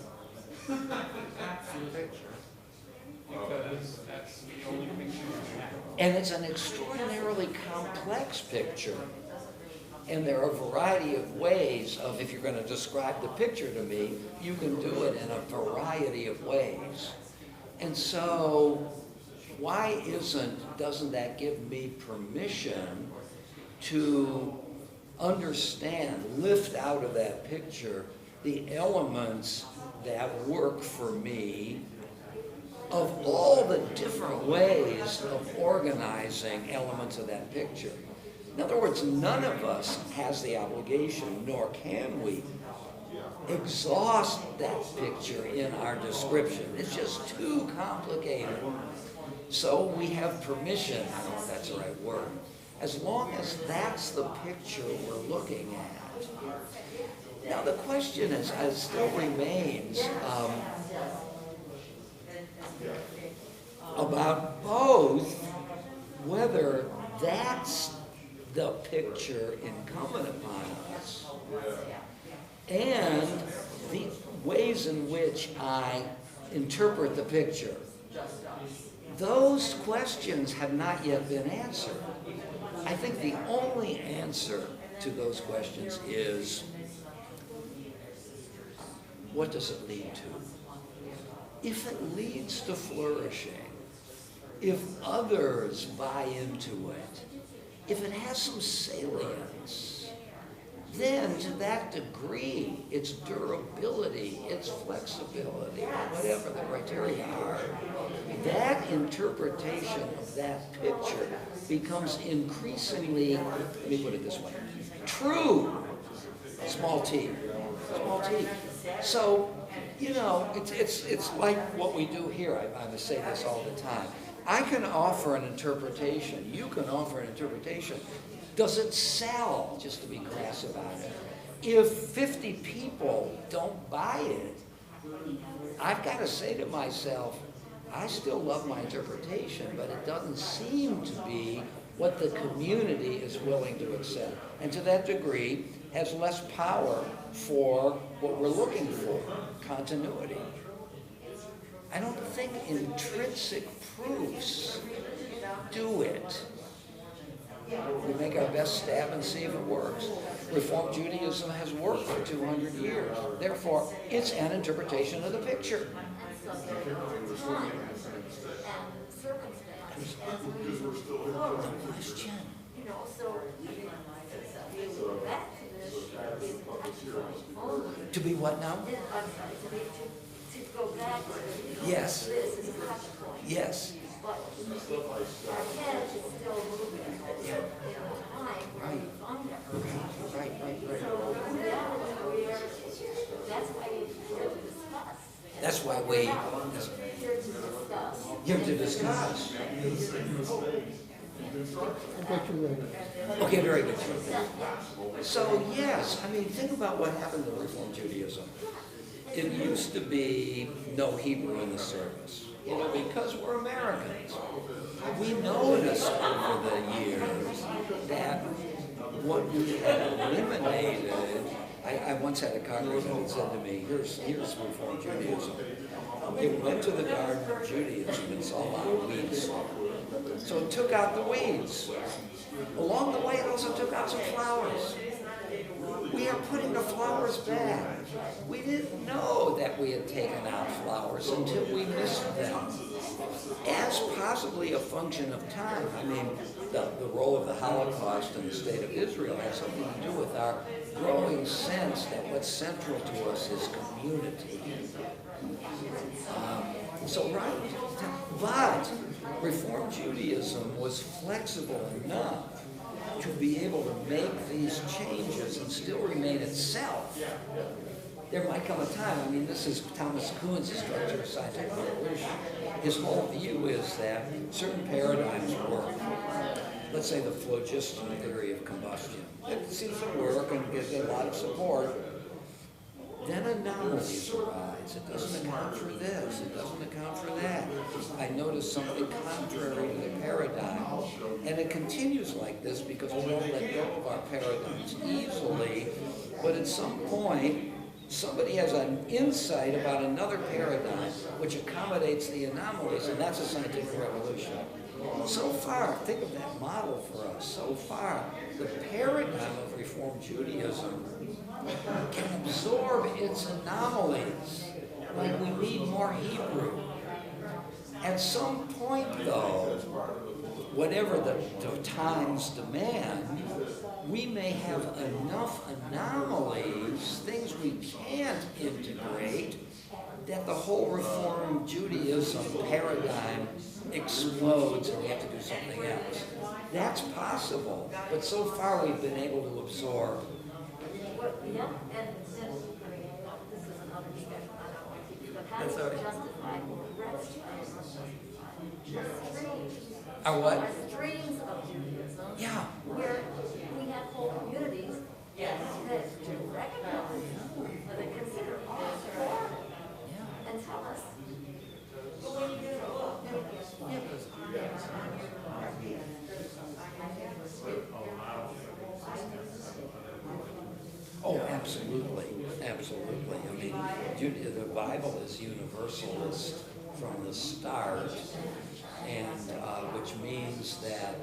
that's the picture. Because that's the only picture you have. And it's an extraordinarily complex picture. And there are a variety of ways of, if you're going to describe the picture to me, you can do it in a variety of ways. And so, doesn't that give me permission to understand, lift out of that picture the elements that work for me of all the different ways of organizing elements of that picture? In other words, none of us has the obligation, nor can we, exhaust that picture in our description. It's just too complicated. So we have permission, I don't know if that's the right word, as long as that's the picture we're looking at. Now the question is, still remains about both whether that's the picture incumbent upon us and the ways in which I interpret the picture. Those questions have not yet been answered. I think the only answer to those questions is, what does it lead to? If it leads to flourishing, if others buy into it, if it has some salience, then to that degree, its durability, its flexibility, whatever the criteria are, that interpretation of that picture becomes increasingly, let me put it this way, true, small t, small t. So, you know, it's like what we do here. I say this all the time. I can offer an interpretation. You can offer an interpretation. Does it sell, just to be crass about it? If 50 people don't buy it, I've got to say to myself, I still love my interpretation, but it doesn't seem to be what the community is willing to accept. And to that degree, has less power for what we're looking for, continuity. I don't think intrinsic proofs do it. We make our best stab and see if it works. Reform Judaism has worked for 200 years. Therefore, it's an interpretation of the picture. Question. To be what now? To go back to yes. This is a touch point. Yes. But our head is still moving in time where we find it. Right. So that's why we're here to discuss. That's why we. Here to discuss. Here to discuss. Okay, very good. So yes, I mean, think about what happened in Reform Judaism. It used to be no Hebrew in the service. You know, because we're Americans. We noticed over the years that what we had eliminated, I once had a congregant that said to me, here's Reform Judaism. It went to the Garden of Judaism and saw a lot of weeds. So it took out the weeds. Along the way, it also took out some flowers. We are putting the flowers back. We didn't know that we had taken out flowers until we missed them. As possibly a function of time. I mean, the role of the Holocaust in the state of Israel has something to do with our growing sense that what's central to us is community. But Reform Judaism was flexible enough to be able to make these changes and still remain itself. There might come a time, I mean, this is Thomas Kuhn's structure of scientific evolution. His whole view is that certain paradigms work. Let's say the phlogiston theory of combustion. It seems to work and gets a lot of support. Then anomalies arise. It doesn't account for this. It doesn't account for that. I notice something contrary to the paradigm. And it continues like this because we don't let go of our paradigms easily. But at some point, somebody has an insight about another paradigm which accommodates the anomalies, and that's a scientific revolution. So far, think of that model for us. So far, the paradigm of Reform Judaism can absorb its anomalies, like we need more Hebrew. At some point, though, whatever the times demand, we may have enough anomalies, things we can't integrate, that the whole Reform Judaism paradigm explodes and we have to do something else. That's possible, but so far we've been able to absorb. Yeah, and this is another discussion, I don't want to keep, but how do That's all you right. justify rest? Our what? Streams of Judaism. Yeah. Where we have whole communities that recognize, that consider all Torah and tell us. Oh, absolutely, absolutely. I mean, the Bible is universalist from the start, and which means that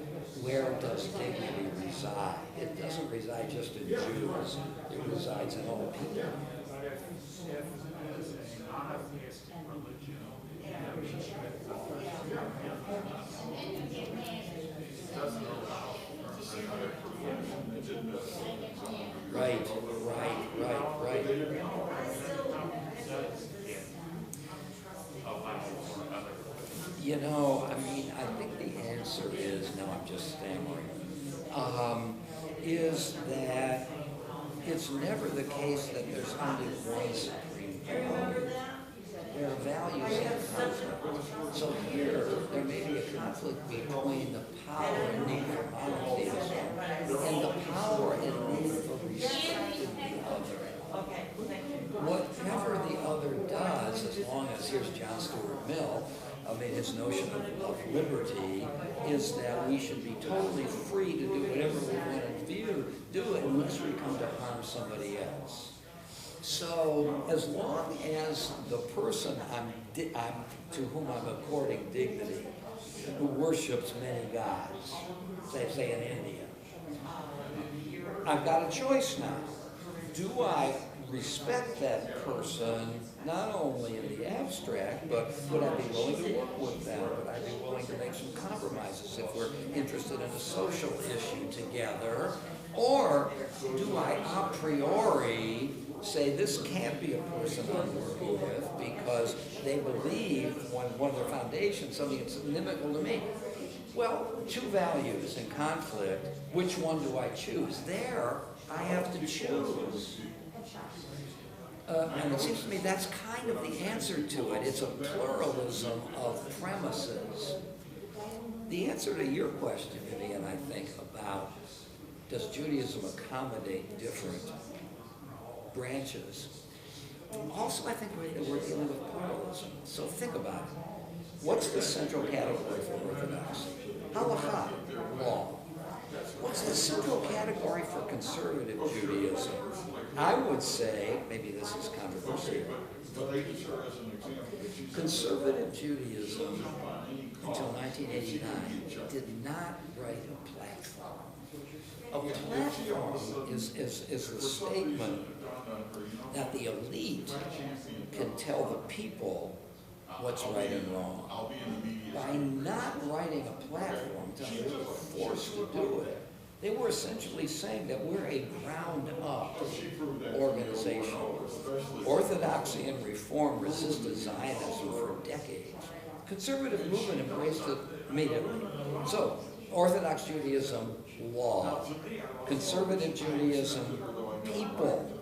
where does dignity reside? It doesn't reside just in Jews. It resides in all people. But if as a monotheistic religion, it doesn't allow for another Right. You know, I mean, I think the answer is, no, I'm just stammering, is that it's never the case that there's only one supreme power. There are values in conflict. So here, there may be a conflict between the power and need for monotheism and the power and need for respecting the other. Whatever the other does, as long as, here's John Stuart Mill, I mean, his notion of liberty is that we should be totally free to do whatever we want to do unless we come to harm somebody else. So as long as the person to whom I'm according dignity, who worships many gods, say in India, I've got a choice now. Do I respect that person, not only in the abstract, but would I be willing to work with them? Would I be willing to make some compromises if we're interested in a social issue together? Or do I a priori say this can't be a person I'm working with because they believe one of their foundations, something that's inimical to me? Well, two values in conflict, which one do I choose? There, I have to choose. And it seems to me that's kind of the answer to it. It's a pluralism of premises. The answer to your question, Vivian, I think, about does Judaism accommodate different branches? Also, I think we're dealing with pluralism. So think about it. What's the central category for Orthodoxy? Halakha, law. What's the central category for conservative Judaism? I would say, maybe this is controversial, conservative Judaism until 1989 did not write a platform. A platform is the statement that the elite can tell the people what's right and wrong. By not writing a platform, they were forced to do it. They were essentially saying that we're a ground-up organization. Orthodoxy and Reform resisted Zionism for decades. Conservative movement embraced it immediately. So, Orthodox Judaism, law. Conservative Judaism, people.